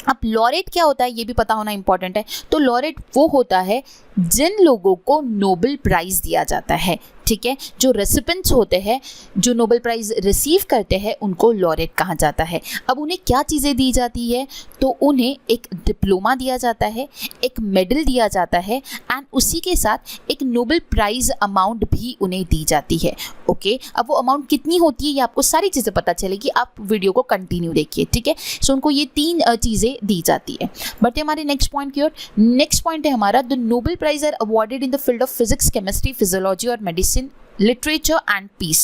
अब लॉरेट क्या होता है ये भी पता होना इंपॉर्टेंट है। तो लॉरेट वो होता है जिन लोगों को नोबेल प्राइज दिया जाता है, ठीक है। जो रेसिपेंट्स होते हैं, जो नोबेल प्राइज रिसीव करते हैं, उनको लॉरेट कहा जाता है। अब उन्हें क्या चीज़ें दी जाती है, तो उन्हें एक डिप्लोमा दिया जाता है, एक मेडल दिया जाता है एंड उसी के साथ एक नोबेल प्राइज अमाउंट भी उन्हें दी जाती है, ओके। अब वो अमाउंट कितनी होती है ये आपको सारी चीज़ें पता चलेगी, आप वीडियो को कंटिन्यू देखिए, ठीक है। सो उनको ये 3 चीज़ें दी जाती है। बढ़ते हमारे नेक्स्ट पॉइंट की ओर। नेक्स्ट पॉइंट है हमारा, the Nobel prize are awarded in the field of physics, chemistry, physiology और medicine, literature and peace.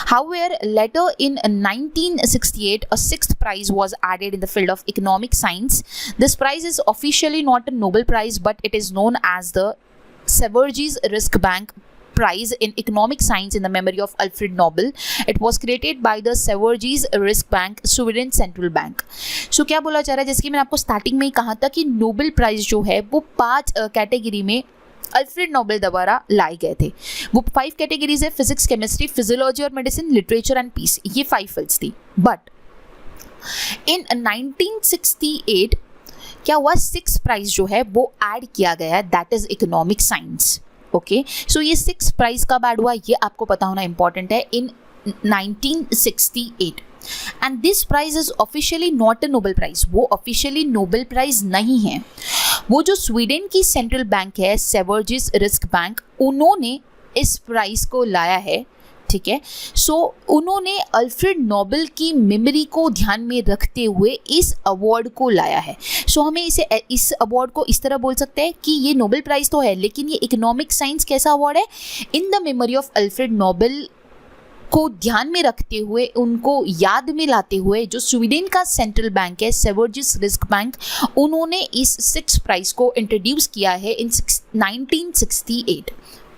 However, later in 1968 a 6th prize was added in the field of economic science. This prize is officially not a Nobel Prize but it is known as the Sverigis Risk Bank Prize in Economic Science in the memory of Alfred Nobel. It was created by the Sverigis Risk Bank, Sweden Central Bank. So क्या बोला जा रहा है, जैसे कि मैंने आपको स्टार्टिंग में ही कहा था कि नोबेल प्राइज जो है वो 5 कैटेगरी में अल्फ्रेड नोबेल द्वारा लाए गए थे। वो 5 कैटेगरीज है, फिजिक्स, केमिस्ट्री, फिजियोलॉजी और मेडिसिन, लिटरेचर एंड पीस, ये 5 फील्ड्स थी। बट इन 1968 क्या हुआ, 6 प्राइज जो है वो ऐड किया गया, that is economic science, okay. So ये 6 प्राइज कब ऐड हुआ ये आपको पता होना इंपॉर्टेंट है, in 1968। And this prize is officially not a Nobel prize, वो ऑफिशियली नोबेल प्राइज नहीं है। वो जो स्वीडन की सेंट्रल बैंक है, सेवर्जिस रिस्क बैंक, उन्होंने इस प्राइज को लाया है, ठीक है। सो उन्होंने अल्फ्रेड नोबेल की मेमोरी को ध्यान में रखते हुए इस अवार्ड को लाया है। सो हमें इस अवार्ड को इस तरह बोल सकते हैं कि ये नोबेल प्राइज तो है, लेकिन ये इकोनॉमिक साइंस कैसा अवार्ड है, in the memory of Alfred Nobel को ध्यान में रखते हुए, उनको याद में लाते हुए, जो स्वीडन का सेंट्रल बैंक है सेवर्जिस रिस्क बैंक, उन्होंने इस 6 प्राइस को इंट्रोड्यूस किया है इन 1968।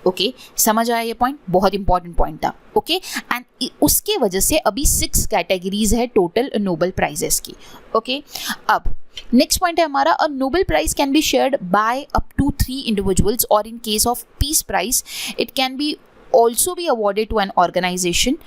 ओके, समझ आया ये पॉइंट? बहुत इंपॉर्टेंट पॉइंट था। ओके, एंड उसके वजह से अभी 6 कैटेगरीज है टोटल नोबेल प्राइजेस की। ओके, अब नेक्स्ट पॉइंट है हमारा, a Nobel prize can be shared by up to 3 individuals और in case of peace prize it can be also be awarded to an organisation.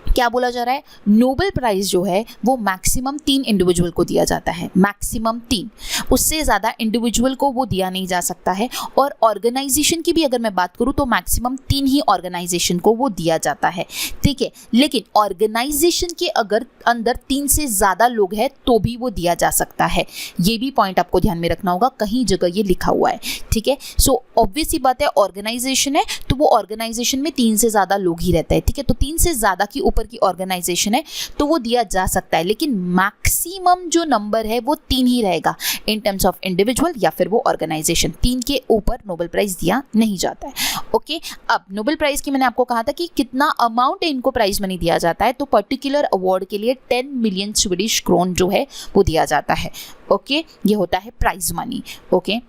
क्या बोला जा रहा है? नोबेल प्राइज जो है वो मैक्सिमम 3 इंडिविजुअल को दिया जाता है, मैक्सिमम 3, उससे ज़्यादा इंडिविजुअल को वो दिया नहीं जा सकता है। और ऑर्गेनाइजेशन की भी अगर मैं बात करूँ तो मैक्सिमम 3 ही ऑर्गेनाइजेशन को वो दिया जाता है, ठीक है। लेकिन ऑर्गेनाइजेशन के अगर अंदर 3 से ज़्यादा लोग हैं तो भी वो दिया जा सकता है। ये भी पॉइंट आपको ध्यान में रखना होगा, कहीं जगह ये लिखा हुआ है, ठीक है। सो ऑब्वियस सी बात है, ऑर्गेनाइजेशन है तो वो ऑर्गेनाइजेशन में 3 से ज़्यादा लोग ही रहते हैं, ठीक है। तो 3 से ज़्यादा की ऊपर की ऑर्गेनाइजेशन है तो वो दिया जा सकता है, लेकिन मैक्सिमम जो नंबर है वो 3 ही रहेगा इन टर्म्स ऑफ इंडिविजुअल या फिर वो ऑर्गेनाइजेशन। 3 के ऊपर नोबेल प्राइज दिया नहीं जाता है। ओके, अब नोबेल प्राइज की मैंने आपको कहा था कि कितना अमाउंट इनको प्राइज मनी दिया जाता है, तो पर्टिकुलर अवार्ड के लिए 10 मिलियन स्वीडिश क्रोन जो है वो दिया जाता है। ओके, ये होता है प्राइज मनी। ओके,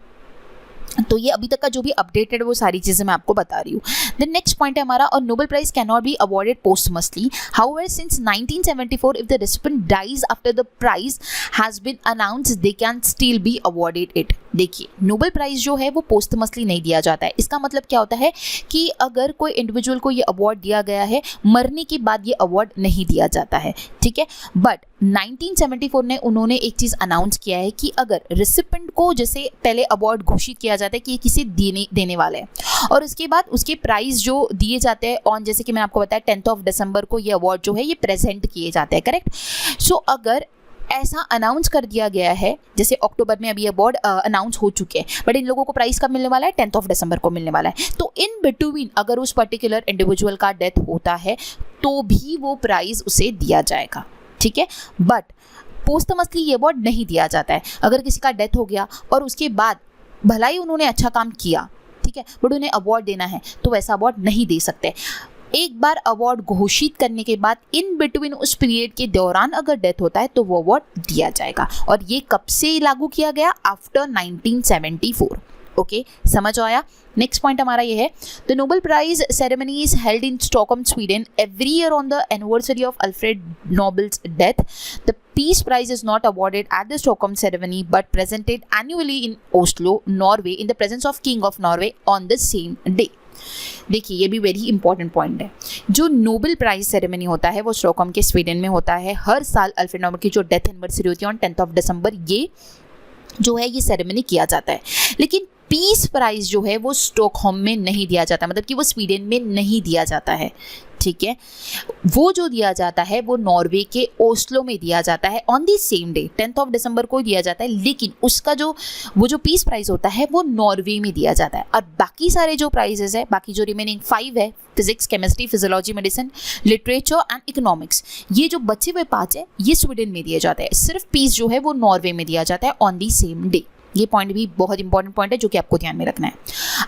तो ये अभी तक का जो भी अपडेटेड वो सारी चीज़ें मैं आपको बता रही हूँ। देन नेक्स्ट पॉइंट है हमारा, और Nobel prize can not be awarded posthumously, however since 1974 if the recipient dies after the prize has been announced they can still be awarded it. देखिए, नोबेल प्राइज जो है वो पोस्टमसली नहीं दिया जाता है। इसका मतलब क्या होता है कि अगर कोई इंडिविजुअल को ये अवार्ड दिया गया है, मरने के बाद ये अवार्ड नहीं दिया जाता है, ठीक है। बट 1974 ने उन्होंने एक चीज़ अनाउंस किया है कि अगर रिसिपेंट को जैसे पहले अवार्ड घोषित किया जाता है कि ये किसी देने वाले हैं, और उसके बाद उसके प्राइस जो दिए जाते हैं ऑन, जैसे कि मैंने आपको बताया 10 दिसंबर को ये अवार्ड जो है ये प्रेजेंट किए जाते हैं, करेक्ट। सो अगर ऐसा अनाउंस कर दिया गया है, जैसे अक्टूबर में अभी अवार्ड अनाउंस हो चुके हैं, बट इन लोगों को प्राइस कब मिलने वाला है? 10 दिसंबर को मिलने वाला है। तो इन बिटवीन अगर उस पर्टिकुलर इंडिविजुअल का डेथ होता है तो भी वो प्राइज उसे दिया जाएगा, ठीक है। बट पोस्टमसली ये अवार्ड नहीं दिया जाता है। अगर किसी का डेथ हो गया और उसके बाद भला ही उन्होंने अच्छा काम किया, ठीक है, बट उन्हें अवार्ड देना है तो वैसा अवार्ड नहीं दे सकते। एक बार अवार्ड घोषित करने के बाद इन बिटवीन उस पीरियड के दौरान अगर डेथ होता है तो वो अवार्ड दिया जाएगा। और ये कब से लागू किया गया? आफ्टर 1974। ओके, समझ आया? नेक्स्ट पॉइंट हमारा ये है, the Nobel prize ceremony is held in Stockholm Sweden every year on the anniversary of Alfred Nobel's death. The peace prize is not awarded at the Stockholm ceremony but presented annually in Oslo, Norway, in the presence of king of Norway on the same day. देखिए, ये भी वेरी इंपॉर्टेंट पॉइंट है। जो नोबेल प्राइज सेरेमनी होता है वो स्टॉकहोम के स्वीडन में होता है। हर साल अल्फ्रेड नोबेल की जो डेथ एनिवर्सरी होती है ऑन 10 दिसंबर, ये जो है ये सेरेमनी किया जाता है। लेकिन पीस प्राइज जो है वो स्टॉकहोम में नहीं दिया जाता, मतलब कि वो स्वीडन में नहीं दिया जाता है, ठीक है। वो जो दिया जाता है वो नॉर्वे के ओस्लो में दिया जाता है ऑन द सेम डे, 10 दिसंबर को दिया जाता है। लेकिन उसका वो जो पीस प्राइज होता है वो नॉर्वे में दिया जाता है। और बाकी सारे जो प्राइजेस है, बाकी जो रिमेनिंग 5 है, physics, chemistry, physiology, medicine, literature and economics, ये जो बचे हुए 5 है ये स्वीडन में दिए जाते हैं। सिर्फ पीस जो है वो नॉर्वे में दिया जाता है ऑन दी सेम डे। ये पॉइंट भी बहुत इंपॉर्टेंट पॉइंट है जो कि आपको ध्यान में रखना है।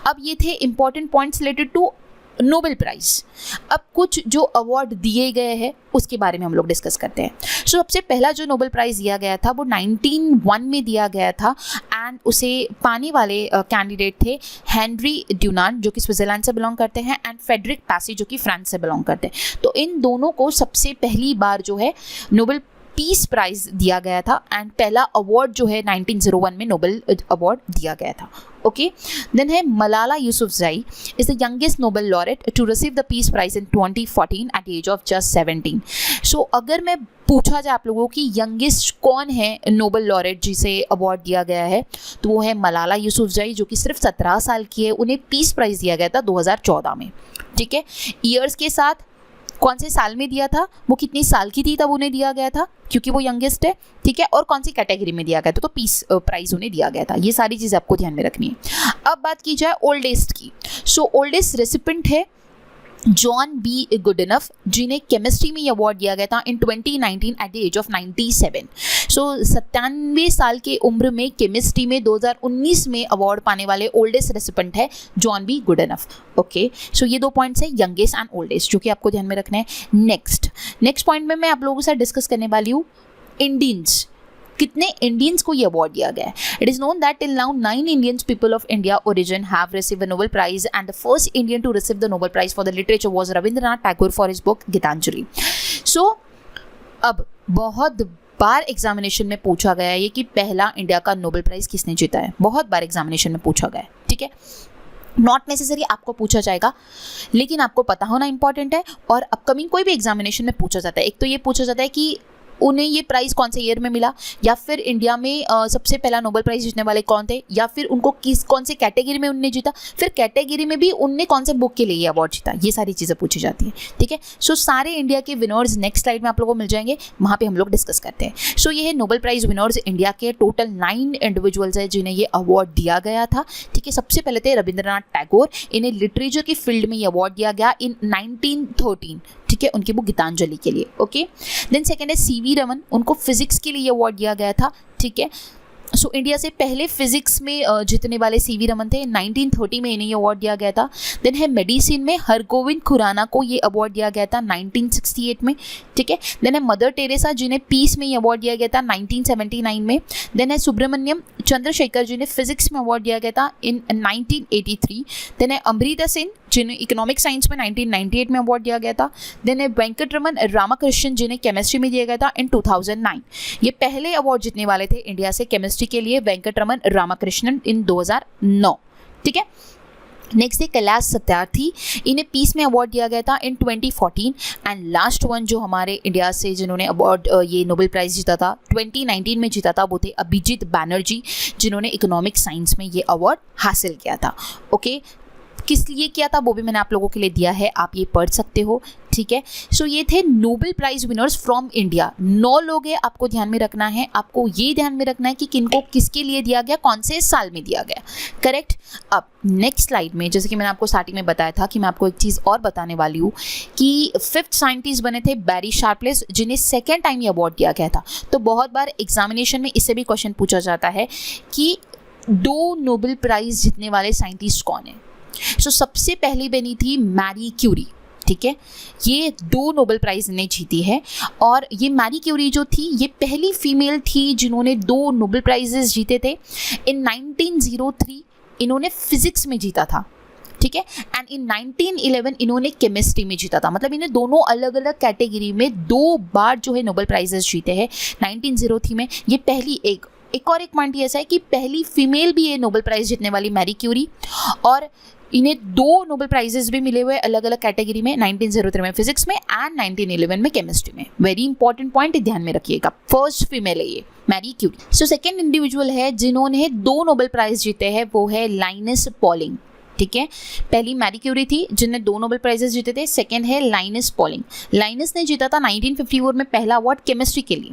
अब ये थे important points related to Nobel prize. अब कुछ जो अवार्ड दिए गए हैं उसके बारे में हम लोग डिस्कस करते हैं। सबसे पहला जो नोबेल प्राइज़ दिया गया था वो 1901 में दिया गया था एंड उसे पाने वाले कैंडिडेट थे हेनरी ड्यूनांट जो कि स्विट्जरलैंड से बिलोंग करते हैं एंड फ्रेडरिक पैसी जो कि फ्रांस से बिलोंग करते हैं। तो इन दोनों को सबसे पहली बार जो है नोबेल पीस प्राइज दिया गया था एंड पहला अवार्ड जो है 1901 में नोबेल अवार्ड दिया गया था। ओके, देन है Malala Yousafzai is the youngest Nobel laureate to receive the peace prize in 2014 at age of just 17। So अगर मैं पूछा जाए आप लोगों की यंगेस्ट कौन है नोबेल लॉरेट जिसे अवार्ड दिया गया है तो वो है मलाला यूसुफजई जो कि सिर्फ 17 साल की है। उन्हें पीस प्राइज दिया गया था 2014 में। ठीक है, ईयर्स के साथ कौन से साल में दिया था, वो कितनी साल की थी तब उन्हें दिया गया था क्योंकि वो यंगेस्ट है। ठीक है, और कौन सी कैटेगरी में दिया गया था तो पीस प्राइज उन्हें दिया गया था। ये सारी चीज़ आपको ध्यान में रखनी है। अब बात की जाए ओल्डेस्ट की। सो ओल्डेस्ट रेसिपेंट है जॉन बी गुडइनफ जिन्हें केमिस्ट्री में अवार्ड दिया गया था इन 2019 एट द एज ऑफ 97। सो सो 97 साल के उम्र में केमिस्ट्री में 2019 में अवार्ड पाने वाले ओल्डेस्ट रेसिपेंट है जॉन बी गुडएनफ. ओके, सो ये 2 पॉइंट्स है, यंगेस्ट एंड ओल्डेस्ट, जो कि आपको ध्यान में रखना है. नेक्स्ट पॉइंट में मैं आप लोगों के साथ डिस्कस करने वाली हूँ इंडियंस. कितने इंडियंस को ये अवार्ड दिया गया है. It is known that till now 9 Indians people of India origin have received the Nobel prize and the first Indian to receive the Nobel prize for the literature was Rabindranath Tagore for his book Gitanjali. So अब बहुत बार एग्जामिनेशन में पूछा गया है ये कि पहला इंडिया का नोबेल प्राइज किसने जीता है. बहुत बार एग्जामिनेशन में पूछा गया है. ठीक है, नॉट नेसेसरी आपको पूछा जाएगा, लेकिन आपको पता होना इंपॉर्टेंट है. और अपकमिंग कोई भी एग्जामिनेशन में पूछा जाता है. एक तो ये पूछा जाता है कि उन्हें ये प्राइज़ कौन से ईयर में मिला, या फिर इंडिया में सबसे पहला नोबेल प्राइज़ जीतने वाले कौन थे, या फिर उनको कौन से कैटेगरी में उनने जीता, फिर कैटेगरी में भी उनने कौन से बुक के लिए ये अवार्ड जीता. ये सारी चीज़ें पूछी जाती है. ठीक है, सो सारे इंडिया के विनर्स नेक्स्ट स्लाइड में आप लोगों को मिल जाएंगे, वहाँ पे हम लोग डिस्कस करते हैं. सो ये है नोबेल प्राइज़ विनर्स इंडिया के. टोटल 9 इंडिविजुअल्स है जिन्हें ये अवार्ड दिया गया था. ठीक है, सबसे पहले थे रविंद्रनाथ टैगोर. इन्हें लिटरेचर की फील्ड में ये अवार्ड दिया गया इन 1913. ठीक है, उनकी बुक गीतांजलि के लिए. ओके, देन सेकेंड है सीवी रमन. उनको फिजिक्स के लिए अवार्ड दिया गया था. ठीक है, सो इंडिया से पहले फिजिक्स में जीतने वाले सीवी रमन थे. 1930 में इन्हें ये अवार्ड दिया गया था. देन है मेडिसिन में हरगोविंद खुराना को ये अवार्ड दिया गया था 1968 में. ठीक है, देन है मदर टेरेसा जिन्हें पीस में ये अवार्ड दिया गया था 1979 में. देन है सुब्रमण्यम चंद्रशेखर जिन्हें फिजिक्स में अवार्ड दिया गया था इन 1983. देन है अमृता सेन जिन्हें इकोनॉमिक साइंस में 1998 में अवार्ड दिया गया था. देन है वेंकटरमन रामाकृष्णन जिन्हें केमिस्ट्री में दिया गया था इन 2009. ये पहले अवार्ड जीतने वाले थे इंडिया से केमिस्ट्री के लिए, वेंकटरमन रामाकृष्णन इन 2009. ठीक है, नेक्स्ट है कैलाश सत्यार्थी. इन्हें पीस में अवार्ड दिया गया था इन 2014. एंड लास्ट वन जो हमारे इंडिया से जिन्होंने अवार्ड ये नोबेल प्राइज़ जीता था 2019 में जीता था, वो थे अभिजीत बैनर्जी जिन्होंने इकोनॉमिक साइंस में ये अवार्ड हासिल किया था. ओके, किस लिए किया था वो भी मैंने आप लोगों के लिए दिया है, आप ये पढ़ सकते हो. ठीक है, सो ये थे Nobel prize winners from India. 9 लोग हैं, आपको ध्यान में रखना है. आपको ये ध्यान में रखना है कि किनको किसके लिए दिया गया, कौन से साल में दिया गया. करेक्ट. अब नेक्स्ट स्लाइड में जैसे कि मैंने आपको स्टार्टिंग में बताया था कि मैं आपको एक चीज़ और बताने वाली हूँ कि 5th साइंटिस्ट बने थे बैरी शार्पलेस जिन्हें सेकेंड टाइम ये अवार्ड दिया गया था. तो बहुत बार एग्जामिनेशन में इससे भी क्वेश्चन पूछा जाता है कि 2 नोबेल प्राइज जीतने वाले साइंटिस्ट कौन है. सो सबसे पहली बनी थी मैरी क्यूरी. ठीक है, ये 2 नोबेल प्राइज़ ने जीती है. और ये मैरी क्यूरी जो थी ये पहली फीमेल थी जिन्होंने 2 नोबेल प्राइजेस जीते थे. इन 1903 इन्होंने फिजिक्स में जीता था. ठीक है, एंड इन 1911 इन्होंने केमिस्ट्री में जीता था. मतलब इन्हें दोनों अलग अलग कैटेगरी में 2 बार जो है नोबेल प्राइजेस जीते हैं. 1903 में ये पहली एक और एक पॉइंट ये ऐसा है कि पहली फीमेल भी ये नोबेल प्राइज़ जीतने वाली मैरी क्यूरी. और इन्हें 2 नोबेल प्राइजेस भी मिले हुए अलग अलग कैटेगरी में, 1903 में फिजिक्स में एंड 1911 में केमिस्ट्री में. वेरी इंपॉर्टेंट पॉइंट, ध्यान में रखिएगा. फर्स्ट फीमेल है ये Marie Curie. So second individual है जिन्होंने 2 नोबेल प्राइज जीते हैं, वो है लाइनस पॉलिंग. ठीक है, पहली मैरी क्यूरी थी जिन्हें 2 नोबेल प्राइजेस जीते थे. सेकेंड है लाइनस पॉलिंग. लाइनस ने जीता था 1954 में पहला अवार्ड केमिस्ट्री के लिए,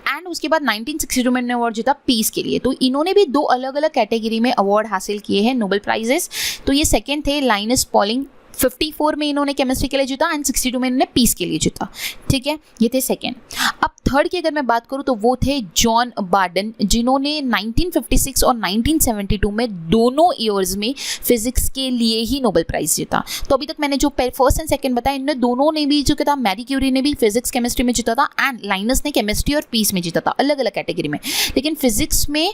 एंड उसके बाद 1962 में इन्होंने अवार्ड जीता पीस के लिए. तो इन्होंने भी 2 अलग अलग कैटेगरी में अवार्ड हासिल किए हैं नोबेल प्राइजेस. तो ये सेकेंड थे लाइनस पॉलिंग. 54 में इन्होंने केमिस्ट्री के लिए जीता एंड 62 में इन्होंने पीस के लिए जीता. ठीक है, ये थे सेकेंड. अब थर्ड की अगर मैं बात करूँ तो वो थे जॉन बार्डन जिन्होंने 1956 और 1972 में दोनों ईयर्स में फिजिक्स के लिए ही नोबेल प्राइज जीता. तो अभी तक मैंने जो फर्स्ट एंड सेकंड बताया इनने दोनों ने भी जो था, मैरी क्यूरी ने भी फिजिक्स केमिस्ट्री में जीता था एंड लाइनस ने केमिस्ट्री और पीस में जीता था अलग अलग कैटेगरी में. लेकिन फिजिक्स में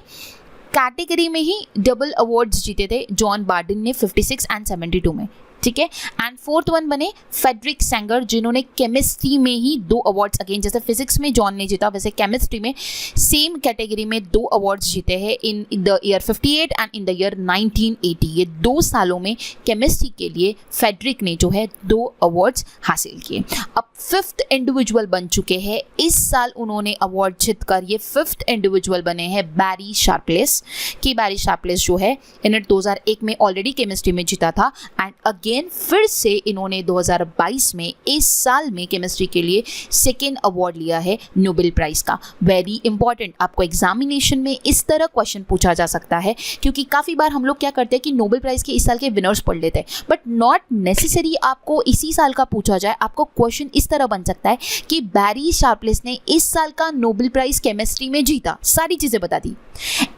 कैटेगरी में ही डबल अवार्ड्स जीते थे जॉन बार्डन ने 56 एंड 72 में. ठीक है, एंड फोर्थ वन बने फ्रेडरिक सेंगर जिन्होंने केमिस्ट्री में ही 2 अवार्ड्स, अगेन जैसे फिजिक्स में जॉन ने जीता वैसे केमिस्ट्री में सेम कैटेगरी में 2 अवार्ड्स जीते हैं in the year 58 and in the year 1980. ये 2 सालों में केमिस्ट्री के लिए फ्रेडरिक ने जो है 2 अवार्ड्स हासिल किए. अब 5th इंडिविजुअल बन चुके हैं इस साल, उन्होंने अवार्ड जीतकर ये 5th इंडिविजुअल बने हैं बैरी शार्पलेस. कि बैरी शार्पलेस जो है इन्हें 2001 में ऑलरेडी केमिस्ट्री में जीता था एंड अगेन फिर से इन्होंने 2022 में इस साल में केमिस्ट्री के लिए सेकेंड अवार्ड लिया है नोबेल प्राइज़ का। वेरी इंपॉर्टेंट, आपको एग्जामिनेशन में इस तरह क्वेश्चन पूछा जा सकता है, क्योंकि काफ़ी बार हम लोग क्या करते हैं कि नोबेल प्राइज़ के इस साल के विनर्स पढ़ लेते हैं, बट नॉट नेसेसरी आपको इसी साल का पूछा जाए। आपको क्वेश्चन इस तरह बन सकता है कि बैरी शार्पलेस ने इस साल का नोबेल प्राइज़ केमिस्ट्री में जीता, सारी चीज़ें बता दी।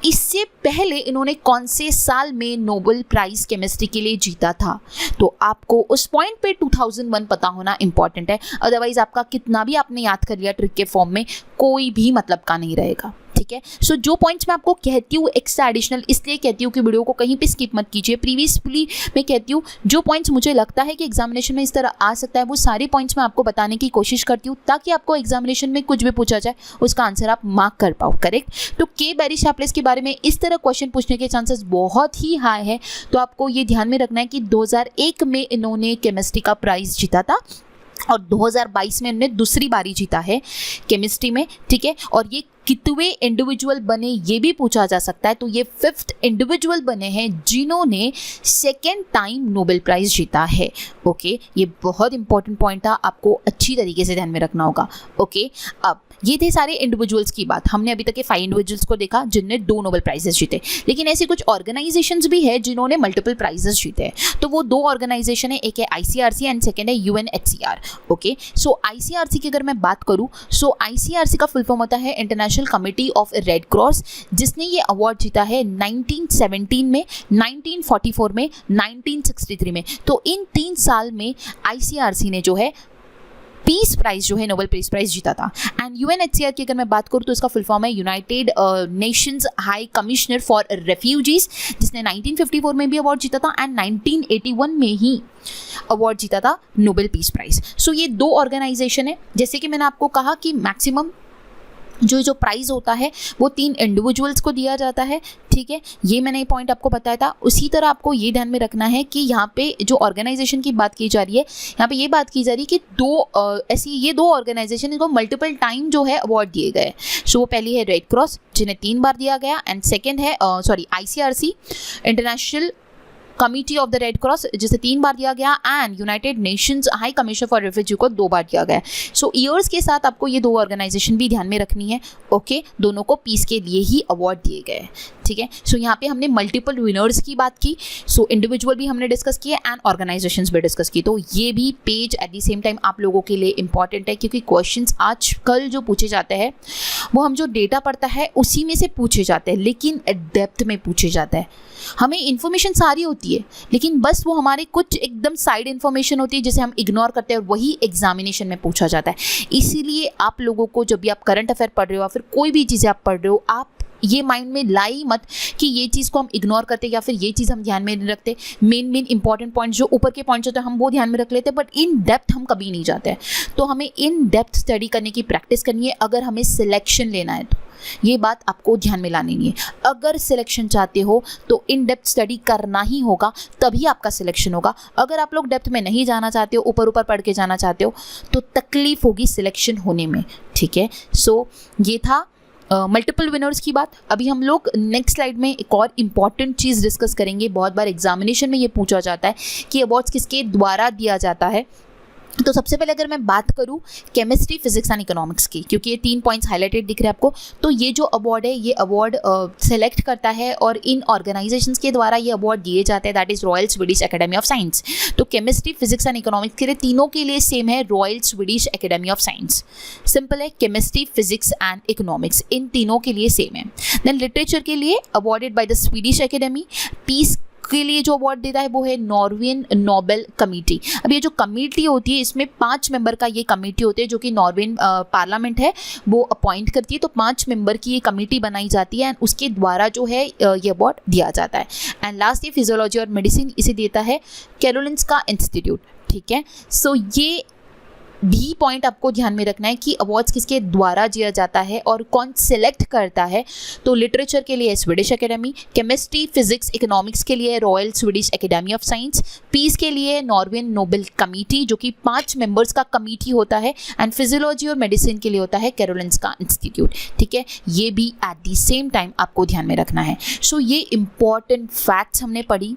इससे पहले इन्होंने कौन से साल में नोबेल प्राइज़ केमिस्ट्री के लिए जीता था, तो आपको उस पॉइंट पे 2001 पता होना इंपॉर्टेंट है। अदरवाइज आपका कितना भी आपने याद कर लिया ट्रिक के फॉर्म में, कोई भी मतलब का नहीं रहेगा। ठीक है, सो जो पॉइंट्स मैं आपको कहती हूँ एक्स्ट्रा एडिशनल इसलिए कहती हूँ कि वीडियो को कहीं पे स्किप मत कीजिए। प्रीवियसली मैं कहती हूँ जो पॉइंट्स मुझे लगता है कि एग्जामिनेशन में इस तरह आ सकता है, वो सारे पॉइंट्स मैं आपको बताने की कोशिश करती हूँ, ताकि आपको एग्जामिनेशन में कुछ भी पूछा जाए उसका आंसर आप मार्क कर पाओ। करेक्ट, तो के बैरी शार्पलेस के बारे में इस तरह क्वेश्चन पूछने के चांसेस बहुत ही हाई है, तो आपको ये ध्यान में रखना है कि 2001 में इन्होंने केमिस्ट्री का प्राइज़ जीता था और 2022 में इन्होंने दूसरी बारी जीता है केमिस्ट्री में। ठीक है, और ये कितने इंडिविजुअल बने ये भी पूछा जा सकता है, तो ये 5th इंडिविजुअल बने हैं जिन्होंने सेकेंड टाइम नोबेल प्राइज़ जीता है। ओके, ये बहुत इंपॉर्टेंट पॉइंट था, आपको अच्छी तरीके से ध्यान में रखना होगा। ओके, अब ये थे सारे इंडिविजुअल्स की बात। हमने अभी तक के 5 इंडिविजुअल्स को देखा जिनने 2 नोबेल प्राइजेस जीते, लेकिन ऐसी कुछ ऑर्गेनाइजेशंस भी है जिन्होंने मल्टीपल प्राइजेस जीते हैं। तो वो 2 ऑर्गेनाइजेशन है, एक है ICRC एंड सेकेंड है UNHCR। ओके, सो ICRC की अगर मैं बात करूँ, सो ICRC का फुल फॉर्म होता है international committee of red cross, जिसने ये अवार्ड जीता है 1917 में, 1944 में, 1963 में। तो इन 3 साल में ICRC ने जो है पीस प्राइज जो है नोबेल पीस प्राइज जीता था। एंड UNHCR की अगर मैं बात करूँ तो इसका फुल फॉर्म है United Nations high commissioner for refugees, जिसने 1954 में भी अवार्ड जीता था एंड 1981 में ही अवार्ड जीता था नोबेल पीस प्राइज। सो ये 2 ऑर्गेनाइजेशन है। जैसे कि मैंने आपको कहा कि मैक्सिमम जो प्राइज़ होता है वो 3 इंडिविजुअल्स को दिया जाता है। ठीक है, ये मैंने पॉइंट आपको बताया था। उसी तरह आपको ये ध्यान में रखना है कि यहाँ पे जो ऑर्गेनाइजेशन की बात की जा रही है, यहाँ पे ये बात की जा रही है कि 2 ऐसी ये 2 ऑर्गेनाइजेशन इनको मल्टीपल टाइम जो है अवार्ड दिए गए। सो वो पहली है रेड क्रॉस जिन्हें 3 बार दिया गया, एंड सेकेंड है ICRC international committee of the red cross जिसे 3 बार दिया गया, and United Nations high commissioner for refugee को 2 बार दिया गया। सो ईयर्स के साथ आपको ये 2 ऑर्गेनाइजेशन भी ध्यान में रखनी है। ओके, दोनों को पीस के लिए ही अवार्ड दिए गए। ठीक है, सो यहाँ पे हमने मल्टीपल विनर्स की बात की, सो इंडिविजुअल भी हमने डिस्कस किए एंड ऑर्गेनाइजेशंस भी डिस्कस की। तो ये भी page at the same time आप लोगों के लिए इंपॉर्टेंट है, क्योंकि क्वेश्चंस आजकल जो पूछे जाते हैं वो हम जो डेटा पढ़ता है उसी में से पूछे जाते हैं, लेकिन डेप्थ में पूछे जाता है। हमें इन्फॉर्मेशन सारी होती है, लेकिन बस वो हमारे कुछ एकदम साइड इन्फॉर्मेशन होती है जिसे हम इग्नोर करते हैं, और वही एग्जामिनेशन में पूछा जाता है। इसीलिए आप लोगों को जब भी आप करंट अफेयर पढ़ रहे हो या फिर कोई भी चीज़ें आप पढ़ रहे हो, आप ये माइंड में लाई मत कि ये चीज़ को हम इग्नोर करते या फिर ये चीज़ हम ध्यान में नहीं रखते। मेन इंपॉर्टेंट पॉइंट्स जो ऊपर के पॉइंट्स होते हैं हम वो ध्यान में रख लेते हैं, बट इन डेप्थ हम कभी नहीं जाते हैं। तो हमें इन डेप्थ स्टडी करने की प्रैक्टिस करनी है अगर हमें सिलेक्शन लेना है। तो ये बात आपको ध्यान में लानी है। अगर सिलेक्शन चाहते हो तो इन डेप्थ स्टडी करना ही होगा, तभी आपका सिलेक्शन होगा। अगर आप लोग डेप्थ में नहीं जाना चाहते हो, ऊपर ऊपर पढ़ के जाना चाहते हो, तो तकलीफ होगी सिलेक्शन होने में। ठीक है, सो ये था मल्टीपल विनर्स की बात। अभी हम लोग नेक्स्ट स्लाइड में एक और इम्पॉर्टेंट चीज़ डिस्कस करेंगे। बहुत बार एग्जामिनेशन में ये पूछा जाता है कि अवार्ड्स किसके द्वारा दिया जाता है। तो सबसे पहले अगर मैं बात करूं केमिस्ट्री, फिजिक्स एंड इकोनॉमिक्स की, क्योंकि ये 3 पॉइंट्स हाईलाइटेड दिख रहे हैं आपको, तो ये जो अवार्ड है ये अवार्ड सेलेक्ट करता है और इन ऑर्गेनाइजेशंस के द्वारा ये अवार्ड दिए जाते हैं, that is royal Swedish academy of science. तो केमिस्ट्री, फिजिक्स एंड इकोनॉमिक्स के लिए तीनों के लिए सेम है, royal Swedish academy of science. Simple है, केमिस्ट्री, फिजिक्स एंड इकोनॉमिक्स इन तीनों के लिए सेम है। देन लिटरेचर के लिए awarded by the Swedish academy. Peace के लिए जो अवार्ड देता है वो है नॉर्वेन नोबेल कमेटी। अब ये जो कमेटी होती है इसमें 5 मेंबर का ये कमेटी होती है जो कि नॉर्वेन पार्लियामेंट है वो अपॉइंट करती है। तो 5 मेंबर की ये कमेटी बनाई जाती है एंड उसके द्वारा जो है ये अवार्ड दिया जाता है। एंड लास्ट ये फिजियोलॉजी और मेडिसिन, इसे देता है कैरोलिंस्का इंस्टीट्यूट। ठीक है, सो ये भी पॉइंट आपको ध्यान में रखना है कि अवार्ड्स किसके द्वारा दिया जाता है और कौन सिलेक्ट करता है। तो लिटरेचर के लिए Swedish academy, chemistry, physics, economics के लिए royal Swedish academy of science, peace के लिए नॉर्वेन नोबेल कमेटी जो कि 5 मेंबर्स का कमेटी होता है, एंड फिजियोलॉजी और मेडिसिन के लिए होता है कैरोलिंस्का इंस्टीट्यूट। ठीक है, ये भी एट द सेम टाइम आपको ध्यान में रखना है। सो ये इंपॉर्टेंट फैक्ट्स हमने पढ़ी,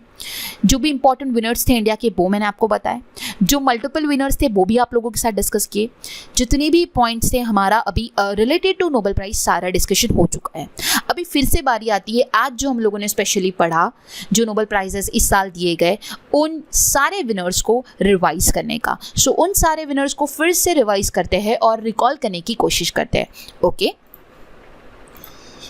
जो भी इंपॉर्टेंट विनर्स थे इंडिया के वो मैंने आपको बताए, जो मल्टीपल विनर्स थे वो भी आप लोगों के साथ डिस्कस किए, जितने भी पॉइंट्स थे हमारा अभी रिलेटेड टू नोबेल प्राइज सारा डिस्कशन हो चुका है। अभी फिर से बारी आती है आज जो हम लोगों ने स्पेशली पढ़ा, जो नोबेल प्राइजेस इस साल दिए गए, उन सारे विनर्स को रिवाइज करने का। सो उन सारे विनर्स को फिर से रिवाइज करते हैं और रिकॉल करने की कोशिश करते हैं। ओके,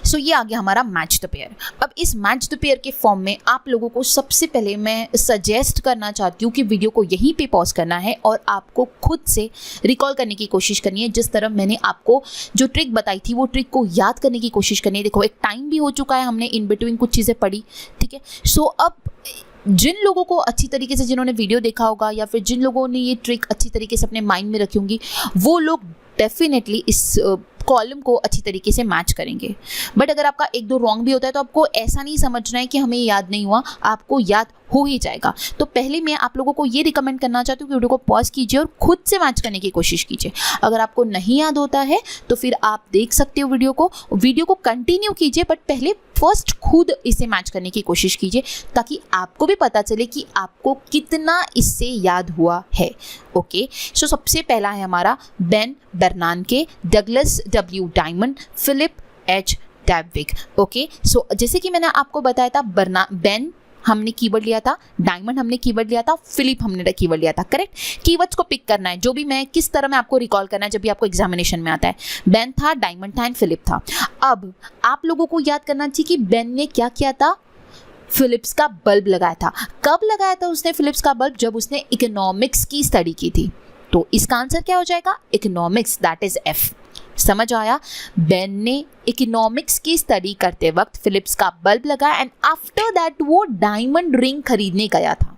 सो ये आ गया हमारा मैच द पेयर। अब इस मैच द पेयर के फॉर्म में आप लोगों को सबसे पहले मैं सजेस्ट करना चाहती हूँ कि वीडियो को यहीं पे पॉज करना है और आपको खुद से रिकॉल करने की कोशिश करनी है। जिस तरह मैंने आपको जो ट्रिक बताई थी वो ट्रिक को याद करने की कोशिश करनी है। देखो एक टाइम भी हो चुका है, हमने इन बिटवीन कुछ चीज़ें पढ़ी, ठीक है। सो अब जिन लोगों को अच्छी तरीके से, जिन्होंने वीडियो देखा होगा या फिर जिन लोगों ने ये ट्रिक अच्छी तरीके से अपने माइंड में रखी होंगी, वो लोग डेफिनेटली इस कॉलम को अच्छी तरीके से मैच करेंगे। बट अगर आपका एक दो रॉन्ग भी होता है तो आपको ऐसा नहीं समझना है कि हमें याद नहीं हुआ, आपको याद हो ही जाएगा। तो पहले मैं आप लोगों को ये रिकमेंड करना चाहती हूँ कि वीडियो को पॉज कीजिए और खुद से मैच करने की कोशिश कीजिए। अगर आपको नहीं याद होता है तो फिर आप देख सकते हो वीडियो को कंटिन्यू कीजिए, बट पहले फर्स्ट खुद इसे मैच करने की कोशिश कीजिए ताकि आपको भी पता चले कि आपको कितना इससे याद हुआ है। ओके, सो सबसे पहला है हमारा Ben Bernanke, Douglas W Diamond, Philip H Dybvig. Okay, so जैसे कि मैंने आपको बताया था, बेन हमने कीवर्ड लिया था, डायमंड हमने कीवर्ड लिया था, फिलिप हमने कीवर्ड लिया था। करेक्ट, कीवर्ड्स को पिक करना है, जो भी मैं किस तरह मैं आपको रिकॉल करना है जब भी आपको एग्जामिनेशन में आता है। बेन था, डायमंड था एंड फिलिप था। अब आप लोगों को याद करना चाहिए कि बेन ने क्या किया था, फिलिप्स का बल्ब लगाया था। कब लगाया था उसने फिलिप्स का बल्ब? जब उसने इकोनॉमिक्स की स्टडी की थी। तो इसका आंसर क्या हो जाएगा? Economics, that is F. समझ आया? बेन ने इकोनॉमिक्स की स्टडी करते वक्त फिलिप्स का बल्ब लगाया एंड आफ्टर दैट वो डायमंड रिंग खरीदने गया था।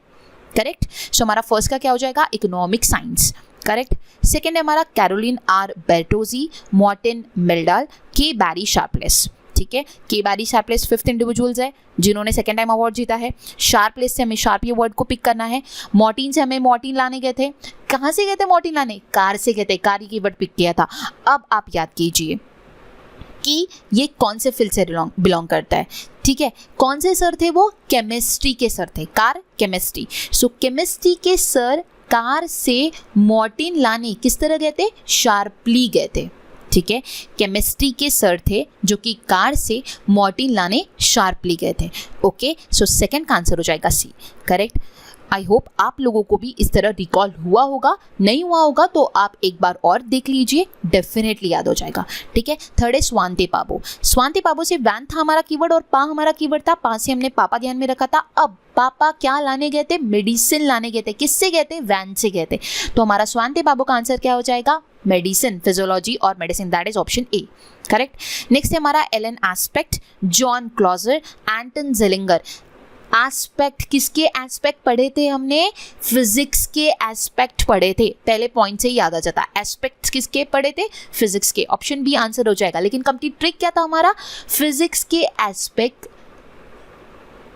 करेक्ट, सो हमारा फर्स्ट का क्या हो जाएगा? Economic science. करेक्ट। सेकेंड है हमारा कैरोलिन आर बेर्टोजी, मार्टिन मिल्डाल, के बैरी शार्पलेस। ठीक है, के बैरी शार्पलेस 5th इंडिविजुअल्स है जिन्होंने सेकेंड टाइम अवार्ड जीता है। शार्पलेस से हमें शार्प ये वर्ड को पिक करना है। मॉर्टिन से हमें मॉर्टिन लाने गए थे। कहाँ से गए थे मॉर्टिन लाने? कार से गए थे, कार की वर्ड पिक किया था। अब आप याद कीजिए कि ये कौन से फील्ड से बिलोंग करता है। ठीक है, कौन से सर थे वो? केमिस्ट्री के सर थे, कार केमिस्ट्री। सो केमिस्ट्री के सर कार से मॉर्टिन लाने किस तरह गए थे? शार्पली गए थे। ठीक है, केमिस्ट्री के सर थे जो कि कार से मॉर्टिन लाने शार्पली गए थे। ओके, सो सेकंड का आंसर हो जाएगा सी। करेक्ट। आई होप आप लोगों को भी इस तरह रिकॉल हुआ होगा। नहीं हुआ होगा तो आप एक बार और देख लीजिए, डेफिनेटली याद हो जाएगा। ठीक है, थर्ड है स्वांते पाबो। स्वांते पाबो से वैन था हमारा कीवर्ड और पा हमारा कीवर्ड था। पा से हमने पापा ध्यान में रखा था। अब पापा क्या लाने गए थे? मेडिसिन लाने गए थे। किससे गए थे? वैन से गए थे। तो हमारा स्वांते पाबो का आंसर क्या हो जाएगा? मेडिसिन, फिजियोलॉजी और medicine, that is option A. Correct. Next है हमारा एलन एस्पेक्ट, जॉन क्लॉजर, एंटन जेलिंगर। एस्पेक्ट, किसके एस्पेक्ट पढ़े थे हमने? फिजिक्स के एस्पेक्ट पढ़े थे। पहले पॉइंट से ही याद आ जाता है। एस्पेक्ट्स किसके पढ़े थे? फिजिक्स के। ऑप्शन बी आंसर हो जाएगा। लेकिन कंप्लीट ट्रिक क्या था हमारा? फिजिक्स के एस्पेक्ट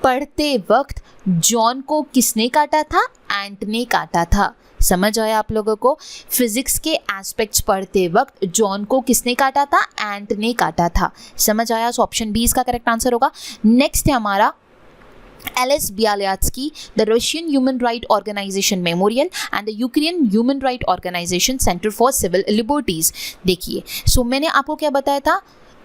पढ़ते वक्त जॉन को किसने काटा था? एंट ने काटा था। समझ आया आप लोगों को? फिजिक्स के एस्पेक्ट्स पढ़ते वक्त जॉन को किसने काटा था? एंट ने काटा था। समझ आया? सो ऑप्शन बी इसका करेक्ट आंसर होगा। नेक्स्ट है हमारा Ales Bialyatsky, the Russian Human Rights Organization Memorial and the Ukrainian Human Rights Organization Center for Civil Liberties। देखिए, सो मैंने आपको क्या बताया था?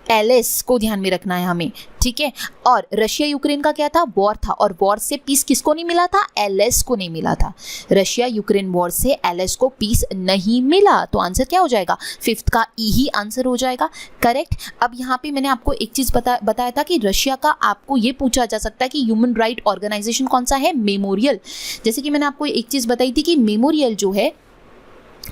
एलिस को ध्यान में रखना है हमें। ठीक है, और रशिया यूक्रेन का क्या था? वॉर था, और वॉर से पीस किसको नहीं मिला था? एलिस को नहीं मिला था। रशिया यूक्रेन वॉर से एलिस को पीस नहीं मिला। तो आंसर क्या हो जाएगा? 5th का ई ही आंसर हो जाएगा। करेक्ट। अब यहाँ पे मैंने आपको एक चीज़ बताया था कि रशिया का आपको ये पूछा जा सकता है कि ह्यूमन राइट ऑर्गेनाइजेशन कौन सा है? मेमोरियल। जैसे कि मैंने आपको एक चीज़ बताई थी कि मेमोरियल जो है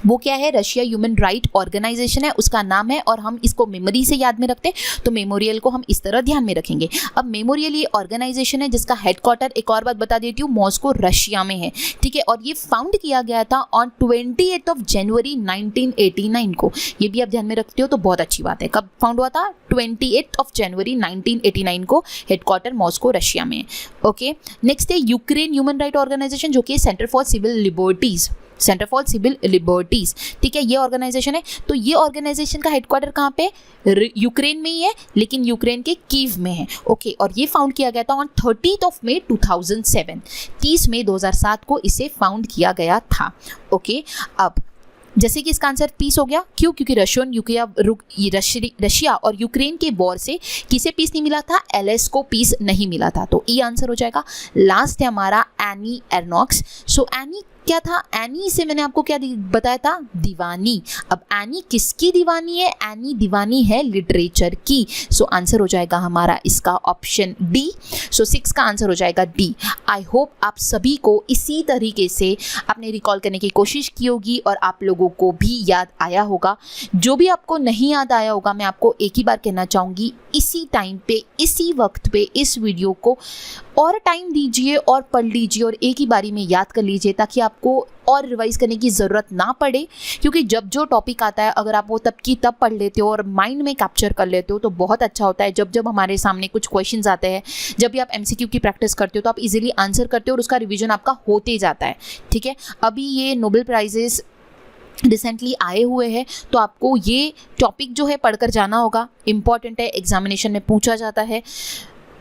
वो क्या है? रशिया ह्यूमन राइट ऑर्गेनाइजेशन है, उसका नाम है, और हम इसको मेमोरी से याद में रखते हैं। तो मेमोरियल को हम इस तरह ध्यान में रखेंगे। अब मेमोरियल ये ऑर्गेनाइजेशन है जिसका हेडक्वार्टर, एक और बात बता देती हूँ, मॉस्को रशिया में है। ठीक है, और ये फाउंड किया गया था ऑन 28 जनवरी 1989 को। ये भी आप ध्यान में रखते हो तो बहुत अच्छी बात है। कब फाउंड हुआ था? 28 जनवरी 1989 को। हेडक्वार्टर मॉस्को रशिया में है। ओके, नेक्स्ट है यूक्रेन ह्यूमन राइट ऑर्गेनाइजेशन जो कि centre for civil liberties. Centre for civil liberties, ठीक है, ये ऑर्गेनाइजेशन है। तो ये ऑर्गेनाइजेशन का हेडक्वार्टर कहाँ पे, यूक्रेन में ही है, लेकिन यूक्रेन के कीव में है। ओके, और ये फाउंड किया गया था ऑन 30 मई 2007, 30 मई 2007 को इसे फाउंड किया गया था। ओके, अब जैसे कि इसका आंसर पीस हो गया, क्यों, क्योंकि रशिया और यूक्रेन के वॉर से किसे पीस नहीं मिला था, एलएस को पीस नहीं मिला था, तो ई आंसर हो जाएगा। लास्ट है हमारा एनी एर्नॉक्स। सो एनी क्या था, एनी से मैंने आपको क्या बताया था, दीवानी। अब एनी किसकी दीवानी है, एनी दीवानी है लिटरेचर की। सो आंसर हो जाएगा हमारा इसका ऑप्शन डी। सो 6 का आंसर हो जाएगा डी। आई होप आप सभी को इसी तरीके से आपने रिकॉल करने की कोशिश की होगी और आप लोगों को भी याद आया होगा। जो भी आपको नहीं याद आया होगा, मैं आपको एक ही बार कहना चाहूँगी, इसी टाइम पे, इसी वक्त पे इस वीडियो को और टाइम दीजिए और पढ़ लीजिए और एक ही बारी में याद कर लीजिए, ताकि आपको और रिवाइज करने की ज़रूरत ना पड़े। क्योंकि जब जो टॉपिक आता है, अगर आप वो तब की तब पढ़ लेते हो और माइंड में कैप्चर कर लेते हो तो बहुत अच्छा होता है। जब जब हमारे सामने कुछ क्वेश्चंस आते हैं, जब भी आप एमसीक्यू की प्रैक्टिस करते हो, तो आप इजीली आंसर करते हो और उसका रिवीजन आपका होते जाता है, ठीक है। अभी ये नोबेल प्राइजेस रिसेंटली आए हुए हैं, तो आपको ये टॉपिक जो है पढ़कर जाना होगा, इम्पॉर्टेंट है, एग्जामिनेशन में पूछा जाता है।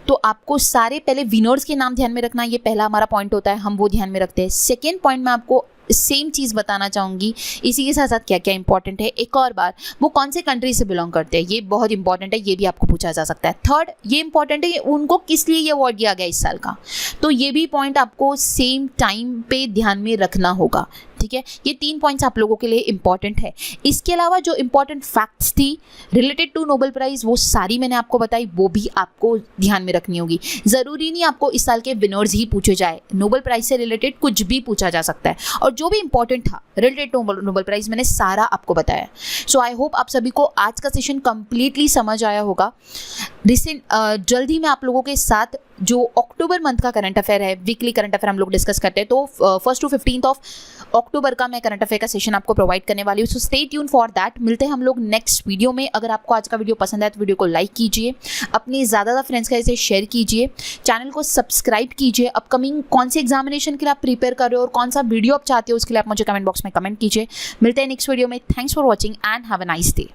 तो आपको सारे पहले विनर्स के नाम ध्यान में रखना, ये पहला हमारा पॉइंट होता है, हम वो ध्यान में रखते हैं। सेकेंड पॉइंट में आपको सेम चीज़ बताना चाहूँगी, इसी के साथ साथ क्या क्या इंपॉर्टेंट है, एक और बार, वो कौन से कंट्री से बिलोंग करते हैं, ये बहुत इंपॉर्टेंट है, ये भी आपको पूछा जा सकता है। थर्ड, ये इंपॉर्टेंट है कि उनको किस लिए ये अवार्ड दिया गया इस साल का, तो ये भी पॉइंट आपको सेम टाइम पे ध्यान में रखना होगा, ठीक है। ये 3 पॉइंट्स आप लोगों के लिए इंपॉर्टेंट है। इसके अलावा जो इंपॉर्टेंट फैक्ट्स थी रिलेटेड टू नोबेल प्राइज़, वो सारी मैंने आपको बताई, वो भी आपको ध्यान में रखनी होगी। ज़रूरी नहीं आपको इस साल के विनर्स ही पूछे जाए, नोबेल प्राइज़ से रिलेटेड कुछ भी पूछा जा सकता है, और जो भी इंपॉर्टेंट था रिलेटेड टू नोबेल प्राइज़ मैंने सारा आपको बताया। सो आई होप आप सभी को आज का सेशन कंप्लीटली समझ आया होगा। जल्द ही मैं आप लोगों के साथ जो अक्टूबर मंथ का करंट अफेयर है, वीकली करंट अफेयर हम लोग डिस्कस करते हैं, तो 1 to 15 अक्टूबर का मैं करंट अफेयर का सेशन आपको प्रोवाइड करने वाली हूँ। So stay tune for that. मिलते हैं हम लोग नेक्स्ट वीडियो में। अगर आपको आज का वीडियो पसंद आए तो वीडियो को लाइक कीजिए, अपने ज़्यादा फ्रेंड्स का इसे शेयर कीजिए, चैनल को सब्सक्राइब कीजिए। अपकमिंग कौन से एग्जामिनेशन के लिए आप प्रिपेयर कर रहे हो और कौन सा वीडियो आप चाहते हो, उसके लिए आप मुझे कमेंट बॉक्स में कमेंट कीजिए। मिलते हैं नेक्स्ट वीडियो में। Thanks for watching and have a nice day.